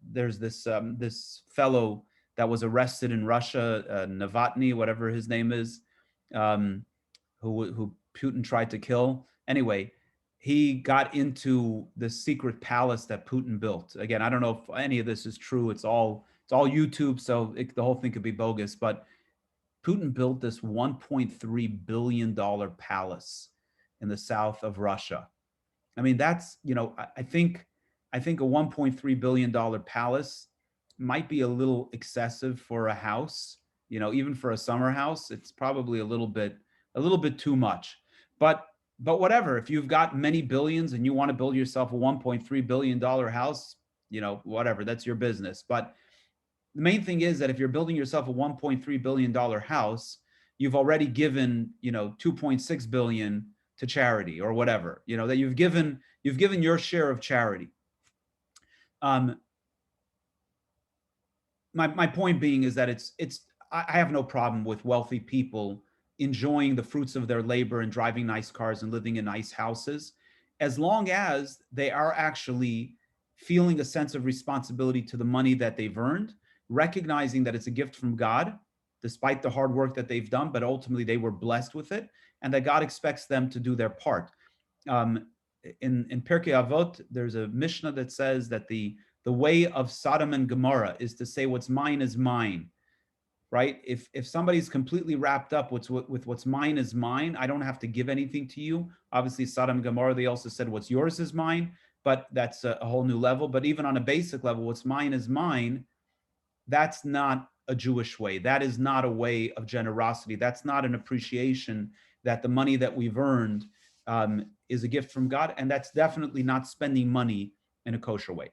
There's this fellow that was arrested in Russia, Novotny, whatever his name is, who Putin tried to kill. Anyway, he got into the secret palace that Putin built. Again, I don't know if any of this is true. It's all YouTube, so the whole thing could be bogus. But Putin built this $1.3 billion palace in the south of Russia. I mean, that's, I think a $1.3 billion palace might be a little excessive for a house, even for a summer house. It's probably a little bit too much. But But whatever, if you've got many billions and you want to build yourself a $1.3 billion house, whatever, that's your business. But the main thing is that if you're building yourself a $1.3 billion house, you've already given, 2.6 billion to charity or whatever, that you've given your share of charity. My point being is that I have no problem with wealthy people enjoying the fruits of their labor and driving nice cars and living in nice houses, as long as they are actually feeling a sense of responsibility to the money that they've earned, recognizing that it's a gift from God, despite the hard work that they've done, but ultimately they were blessed with it, and that God expects them to do their part. In Pirkei Avot, there's a Mishnah that says that the way of Sodom and Gomorrah is to say what's mine is mine, right? If somebody's completely wrapped up with what's mine is mine, I don't have to give anything to you. Obviously, Sodom and Gomorrah, they also said what's yours is mine, but that's a whole new level. But even on a basic level, what's mine is mine. That's not a Jewish way. That is not a way of generosity. That's not an appreciation that the money that we've earned is a gift from God. And that's definitely not spending money in a kosher way.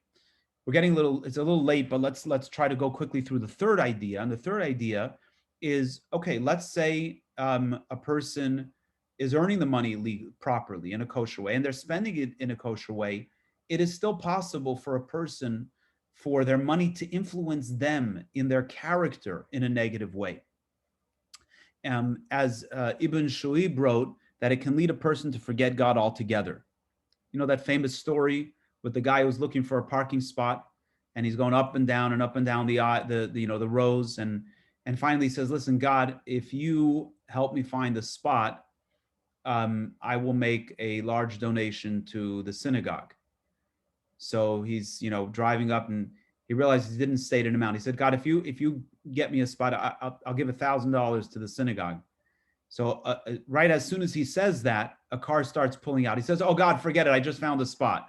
We're getting it's a little late, but let's try to go quickly through the third idea. And the third idea is, okay, let's say a person is earning the money properly in a kosher way, and they're spending it in a kosher way. It is still possible for a person for their money to influence them in their character in a negative way. As Ibn Shu'ib wrote, that it can lead a person to forget God altogether. You know that famous story with the guy who's looking for a parking spot, and he's going up and down the rows, and finally he says, "Listen, God, if you help me find the spot, I will make a large donation to the synagogue." So he's driving up, and he realizes he didn't state an amount. He said, "God, if you get me a spot, I'll give $1,000 to the synagogue." So right as soon as he says that, a car starts pulling out. He says, "Oh God, forget it. I just found a spot."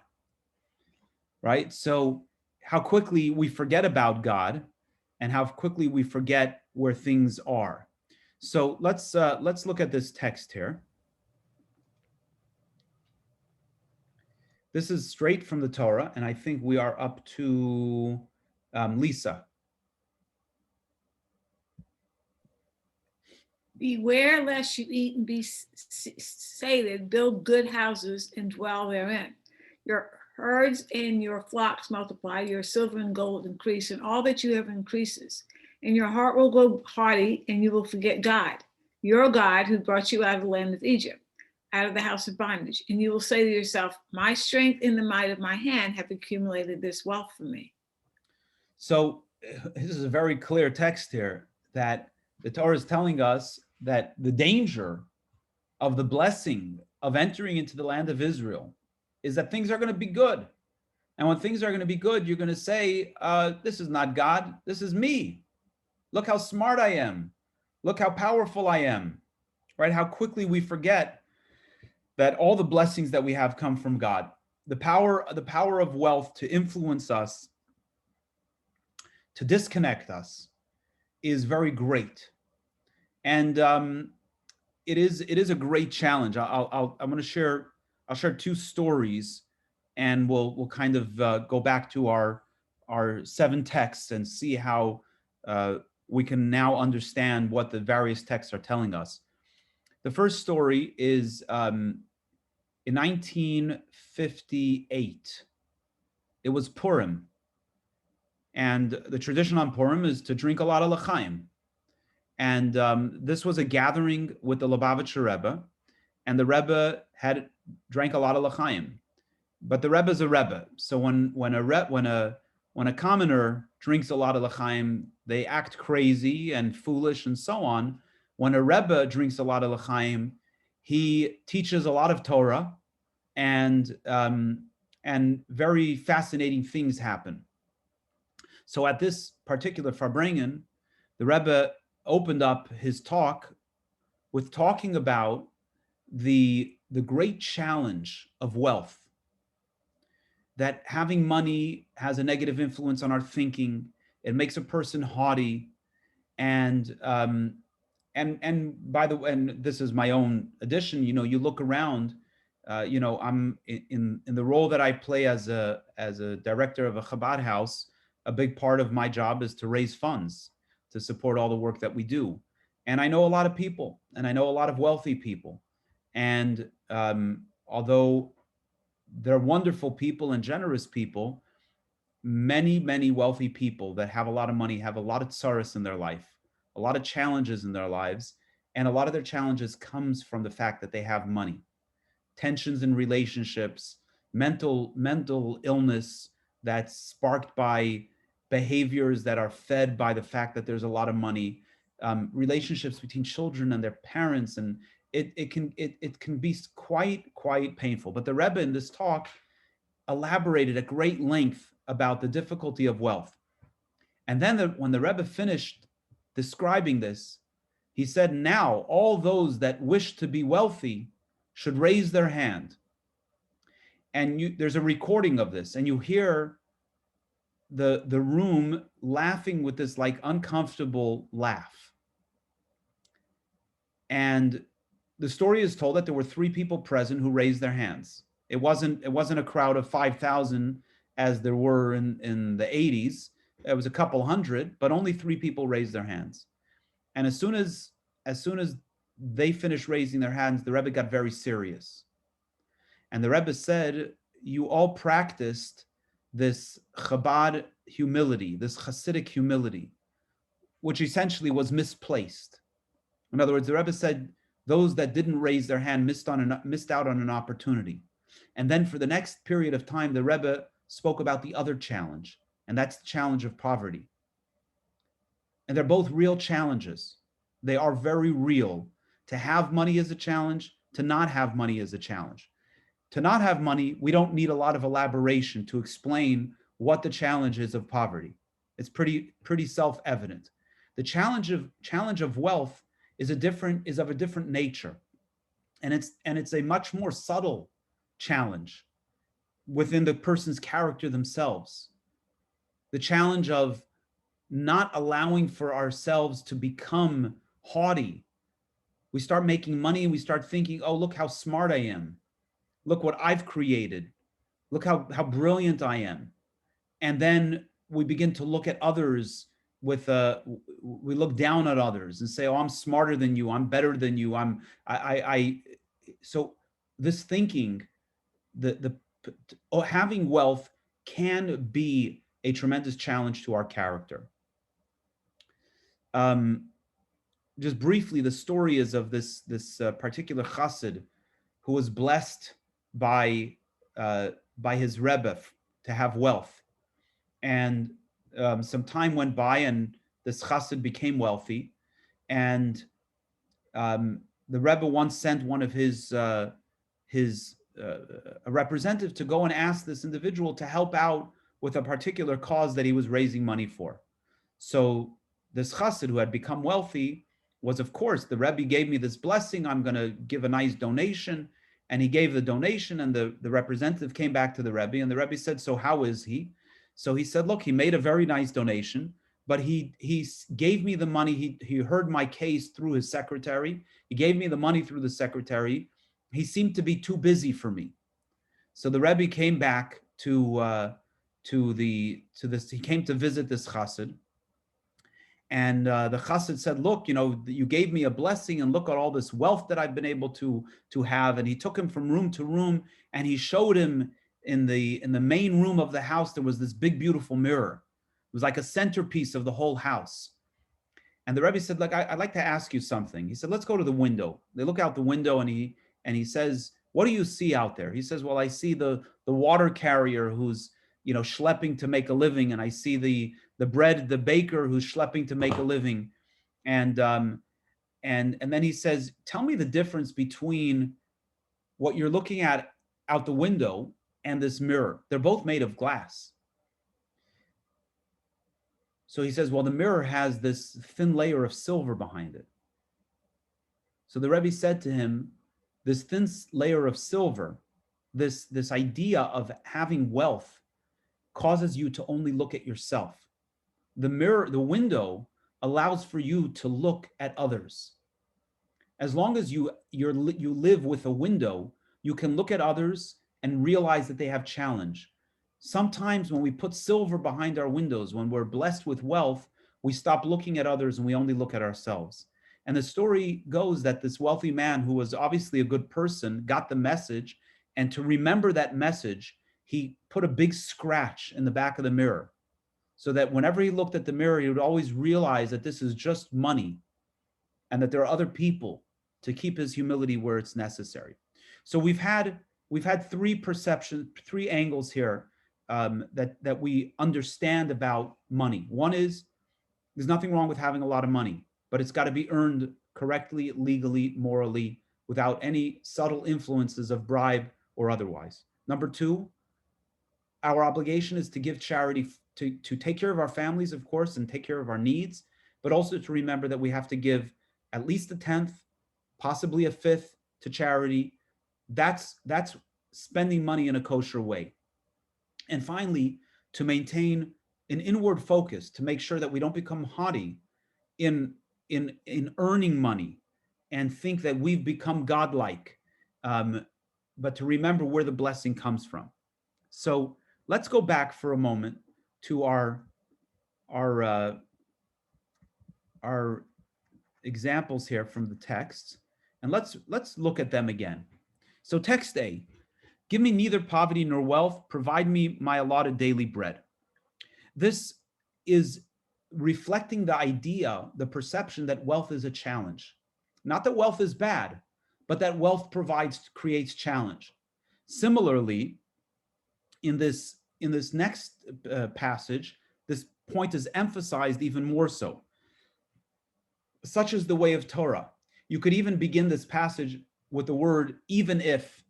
Right? So how quickly we forget about God, and how quickly we forget where things are. So let's look at this text here. This is straight from the Torah, and I think we are up to Lisa. Beware lest you eat and be sated, build good houses and dwell therein. Your herds and your flocks multiply, your silver and gold increase, and all that you have increases. And your heart will grow haughty, and you will forget God, your God who brought you out of the land of Egypt, out of the house of bondage. And you will say to yourself, my strength and the might of my hand have accumulated this wealth for me. So this is a very clear text here, that the Torah is telling us that the danger of the blessing of entering into the land of Israel is that things are going to be good. And when things are going to be good, you're going to say, this is not God, this is me. Look how smart I am. Look how powerful I am, right? How quickly we forget that all the blessings that we have come from God. The power of wealth to influence us, to disconnect us, is very great. And it is a great challenge. I'm going to share two stories, and we'll kind of go back to our 7 texts and see how we can now understand what the various texts are telling us. The first story is in 1958. It was Purim, and the tradition on Purim is to drink a lot of l'chaim. And this was a gathering with the Lubavitcher Rebbe, and the Rebbe drank a lot of l'chaim. But the Rebbe is a Rebbe, so when a commoner drinks a lot of l'chaim, they act crazy and foolish and so on. When a Rebbe drinks a lot of l'chaim, he teaches a lot of Torah, and very fascinating things happen. So at this particular Farbrengen, the Rebbe opened up his talk with talking about the great challenge of wealth, that having money has a negative influence on our thinking. It makes a person haughty, and by the way, and this is my own addition, you look around I'm in the role that I play as a director of a Chabad house. A big part of my job is to raise funds to support all the work that we do. And I know a lot of people, and I know a lot of wealthy people. And although they're wonderful people and generous people, many wealthy people that have a lot of money have a lot of tsaros in their life, a lot of challenges in their lives, and a lot of their challenges comes from the fact that they have money. Tensions in relationships, mental illness that's sparked by behaviors that are fed by the fact that there's a lot of money, relationships between children and their parents, and it can be quite painful. But the Rebbe in this talk elaborated at great length about the difficulty of wealth. And then when the Rebbe finished describing this, he said, now all those that wish to be wealthy should raise their hand. And there's a recording of this, and you hear the room laughing with this like uncomfortable laugh. And the story is told that there were 3 people present who raised their hands. It wasn't a crowd of 5,000 as there were in the 80s. It was a couple hundred, but only 3 people raised their hands. And as soon as they finished raising their hands, the Rebbe got very serious. And the Rebbe said, you all practiced this Chabad humility, this Hasidic humility, which essentially was misplaced. In other words, the Rebbe said, those that didn't raise their hand missed out on an opportunity. And then for the next period of time, the Rebbe spoke about the other challenge, and that's the challenge of poverty. And they're both real challenges. They are very real. To have money is a challenge. To not have money is a challenge. To not have money, we don't need a lot of elaboration to explain what the challenge is of poverty. It's pretty self-evident. The challenge of wealth is of a different nature, and it's a much more subtle challenge within the person's character themselves. The challenge of not allowing for ourselves to become haughty. We start making money and we start thinking, oh, look how smart I am. Look what I've created. Look how brilliant I am. And then we begin to look at others we look down at others and say, oh, I'm smarter than you. I'm better than you. So this thinking, having wealth can be a tremendous challenge to our character. Just briefly, the story is of this particular chassid who was blessed by his Rebbe to have wealth. And some time went by, and this chassid became wealthy. And the Rebbe once sent one of a representative to go and ask this individual to help out with a particular cause that he was raising money for. So this chassid who had become wealthy was, of course, the Rebbe gave me this blessing, I'm going to give a nice donation. And he gave the donation, and the representative came back to the Rebbe, and the Rebbe said, so how is he? So he said, look, he made a very nice donation, but he gave me the money. He heard my case through his secretary. He gave me the money through the secretary. He seemed to be too busy for me. So the Rebbe came back to this. He came to visit this chassid, and the chassid said, look, you gave me a blessing, and look at all this wealth that I've been able to have. And he took him from room to room, and he showed him in the main room of the house, there was this big, beautiful mirror. It was like a centerpiece of the whole house. And the Rebbe said, look, I'd like to ask you something. He said, let's go to the window. They look out the window, and he says, what do you see out there? He says, well, I see the water carrier who's schlepping to make a living, and I see the baker who's schlepping to make a living. And then he says, tell me the difference between what you're looking at out the window and this mirror. They're both made of glass. So he says, well, the mirror has this thin layer of silver behind it. So the Rebbe said to him, this thin layer of silver, this idea of having wealth causes you to only look at yourself. The mirror, the window, allows for you to look at others. As long as you live with a window, you can look at others and realize that they have challenge. Sometimes when we put silver behind our windows, when we're blessed with wealth, we stop looking at others and we only look at ourselves. And the story goes that this wealthy man, who was obviously a good person, got the message, and to remember that message, he put a big scratch in the back of the mirror, so that whenever he looked at the mirror, he would always realize that this is just money and that there are other people, to keep his humility where it's necessary. So we've had three perceptions, three angles here that we understand about money. One is, there's nothing wrong with having a lot of money, but it's got to be earned correctly, legally, morally, without any subtle influences of bribe or otherwise. Number two, our obligation is to give charity, to take care of our families, of course, and take care of our needs, but also to remember that we have to give at least a tenth, possibly a fifth to charity. That's spending money in a kosher way. And finally, to maintain an inward focus, to make sure that we don't become haughty in earning money and think that we've become godlike, but to remember where the blessing comes from. So let's go back for a moment to our examples here from the text, and let's look at them again. So text A, give me neither poverty nor wealth, provide me my allotted daily bread. This is reflecting the idea, the perception that wealth is a challenge. Not that wealth is bad, but that wealth creates challenge. Similarly, in this next passage, this point is emphasized even more so. Such is the way of Torah. You could even begin this passage with the word even if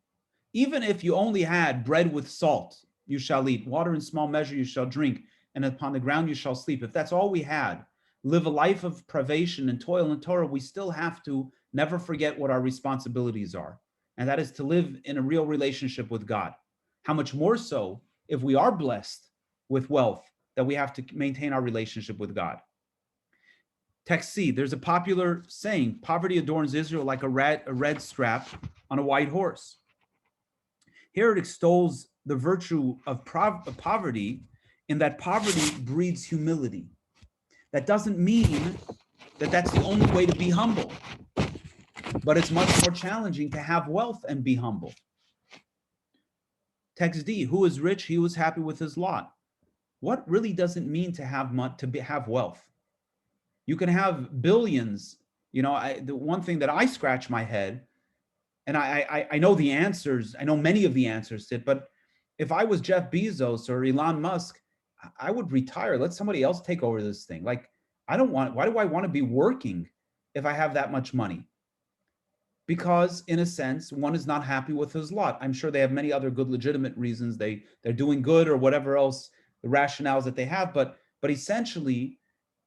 you only had bread with salt, you shall eat, water in small measure you shall drink, and upon the ground you shall sleep. If that's all we had, live a life of privation and toil in Torah, we still have to never forget what our responsibilities are. And that is to live in a real relationship with God. How much more so if we are blessed with wealth, that we have to maintain our relationship with God. Text C, there's a popular saying, poverty adorns Israel like a red strap on a white horse. Here it extols the virtue of poverty, in that poverty breeds humility. That doesn't mean that that's the only way to be humble, but it's much more challenging to have wealth and be humble. Text D, who is rich, he who is happy with his lot. What really does it mean to have wealth? You can have billions. The one thing that I scratch my head, and I know the answers, I know many of the answers to it, but if I was Jeff Bezos or Elon Musk, I would retire. Let somebody else take over this thing. Like, why do I want to be working if I have that much money? Because in a sense, one is not happy with his lot. I'm sure they have many other good, legitimate reasons. They're doing good or whatever else, the rationales that they have. But essentially,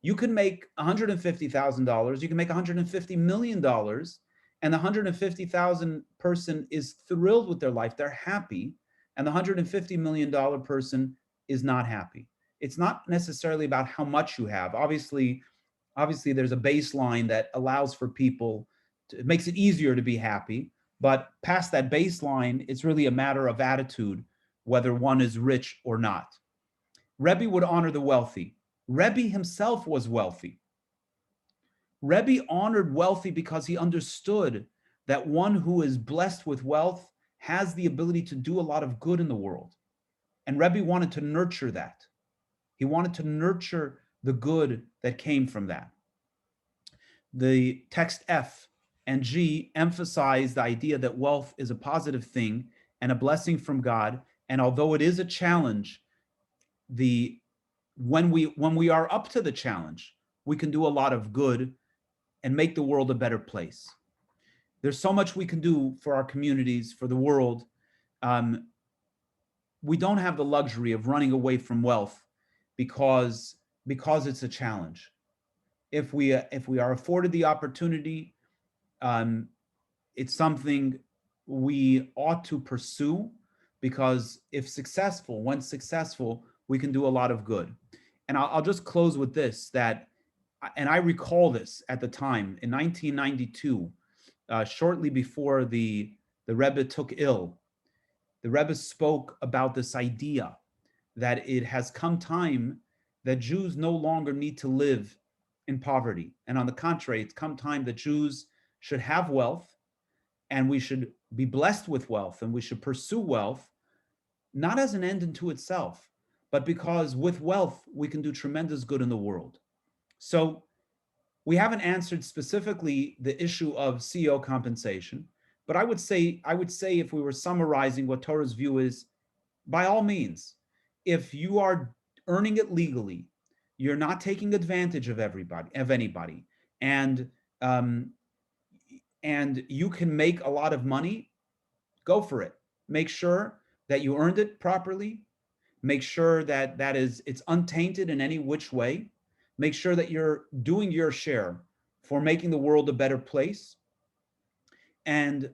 you can make $150,000, you can make $150 million, and the 150,000 person is thrilled with their life. They're happy. And the $150 million person is not happy. It's not necessarily about how much you have. Obviously, there's a baseline that allows for people it makes it easier to be happy, but past that baseline, it's really a matter of attitude, whether one is rich or not. Rabbi would honor the wealthy. Rabbi himself was wealthy. Rabbi honored wealthy because he understood that one who is blessed with wealth has the ability to do a lot of good in the world. And Rabbi wanted to nurture that. He wanted to nurture the good that came from that. The text F and G emphasize the idea that wealth is a positive thing and a blessing from God. And although it is a challenge, when we are up to the challenge, we can do a lot of good and make the world a better place. There's so much we can do for our communities, for the world. We don't have the luxury of running away from wealth because it's a challenge. If we are afforded the opportunity, it's something we ought to pursue, because if successful, once successful, we can do a lot of good. And I'll just close with this, and I recall this at the time in 1992, shortly before the the Rebbe took ill. The Rebbe spoke about this idea that it has come time that Jews no longer need to live in poverty. And on the contrary, it's come time that Jews should have wealth, and we should be blessed with wealth, and we should pursue wealth, not as an end unto itself, but because with wealth, we can do tremendous good in the world. So we haven't answered specifically the issue of CEO compensation, but I would say if we were summarizing what Torah's view is, by all means, if you are earning it legally, you're not taking advantage of anybody, and you can make a lot of money, go for it. Make sure that you earned it properly. Make sure that it's untainted in any which way. Make sure that you're doing your share for making the world a better place, and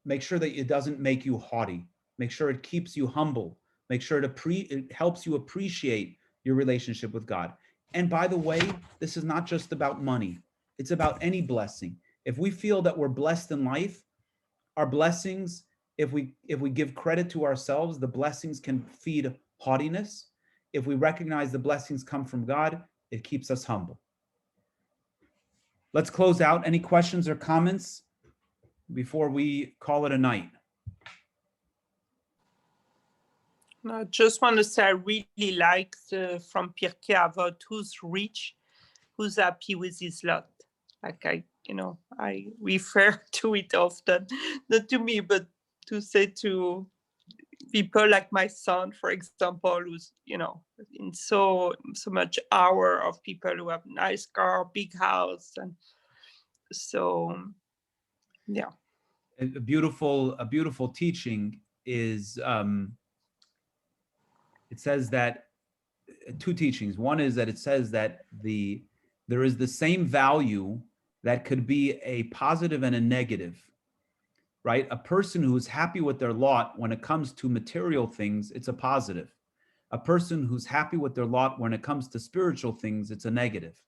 make sure that it doesn't make you haughty. Make sure it keeps you humble. Make sure it helps you appreciate your relationship with God. And by the way, this is not just about money. It's about any blessing. If we feel that we're blessed in life, our blessings, if we give credit to ourselves, the blessings can feed haughtiness. If we recognize the blessings come from God, it keeps us humble. Let's close out. Any questions or comments before we call it a night? I just want to say I really like from Pirkei Avot, who's rich, who's happy with his lot. Like I refer to it often, not to me, but to say to people like my son, for example, who's, in so much hour of people who have nice car, big house. And so, yeah. A beautiful teaching is, it says that two teachings. One is that it says that there is the same value that could be a positive and a negative, right? A person who's happy with their lot when it comes to material things, it's a positive. A person who's happy with their lot when it comes to spiritual things, it's a negative,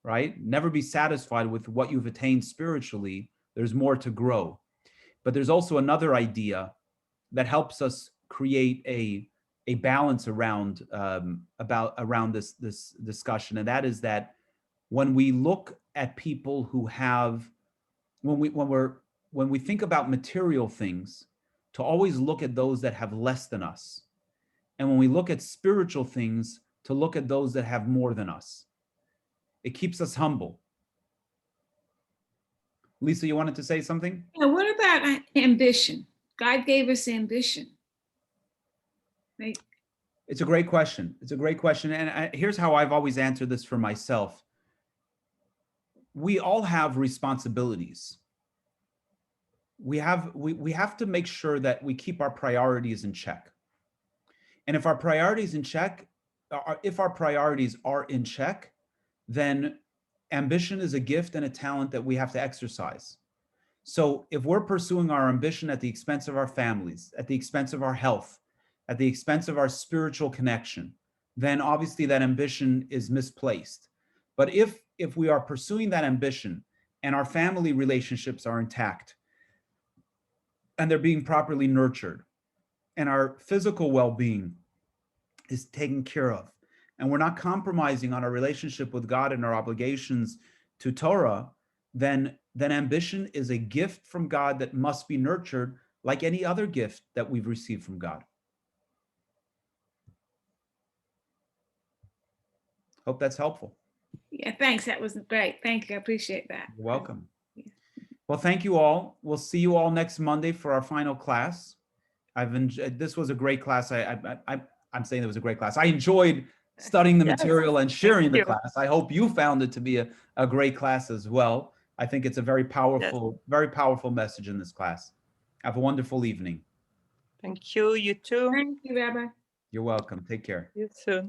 right? Never be satisfied with what you've attained spiritually. There's more to grow. But there's also another idea that helps us create a balance around this discussion, and that is that when we look at people who have, when we think about material things, to always look at those that have less than us, and when we look at spiritual things, to look at those that have more than us. It keeps us humble. Lisa, you wanted to say something? Yeah, what about ambition? God gave us ambition. Right? It's a great question. And here's how I've always answered this for myself. We all have responsibilities. We have to make sure that we keep our priorities in check. And if our priorities are in check, then ambition is a gift and a talent that we have to exercise. So if we're pursuing our ambition at the expense of our families, at the expense of our health, at the expense of our spiritual connection, then obviously that ambition is misplaced. But if we are pursuing that ambition and our family relationships are intact and they're being properly nurtured and our physical well-being is taken care of, and we're not compromising on our relationship with God and our obligations to Torah, then ambition is a gift from God that must be nurtured like any other gift that we've received from God. Hope that's helpful. Yeah, thanks. That was great. Thank you. I appreciate that. You're welcome. Well, thank you all. We'll see you all next Monday for our final class. This was a great class. I'm saying it was a great class. I enjoyed studying the material and sharing the class. I hope you found it to be a great class as well. I think it's a very powerful message in this class. Have a wonderful evening. Thank you. You too. Thank you, Rabbi. You're welcome. Take care. See you soon.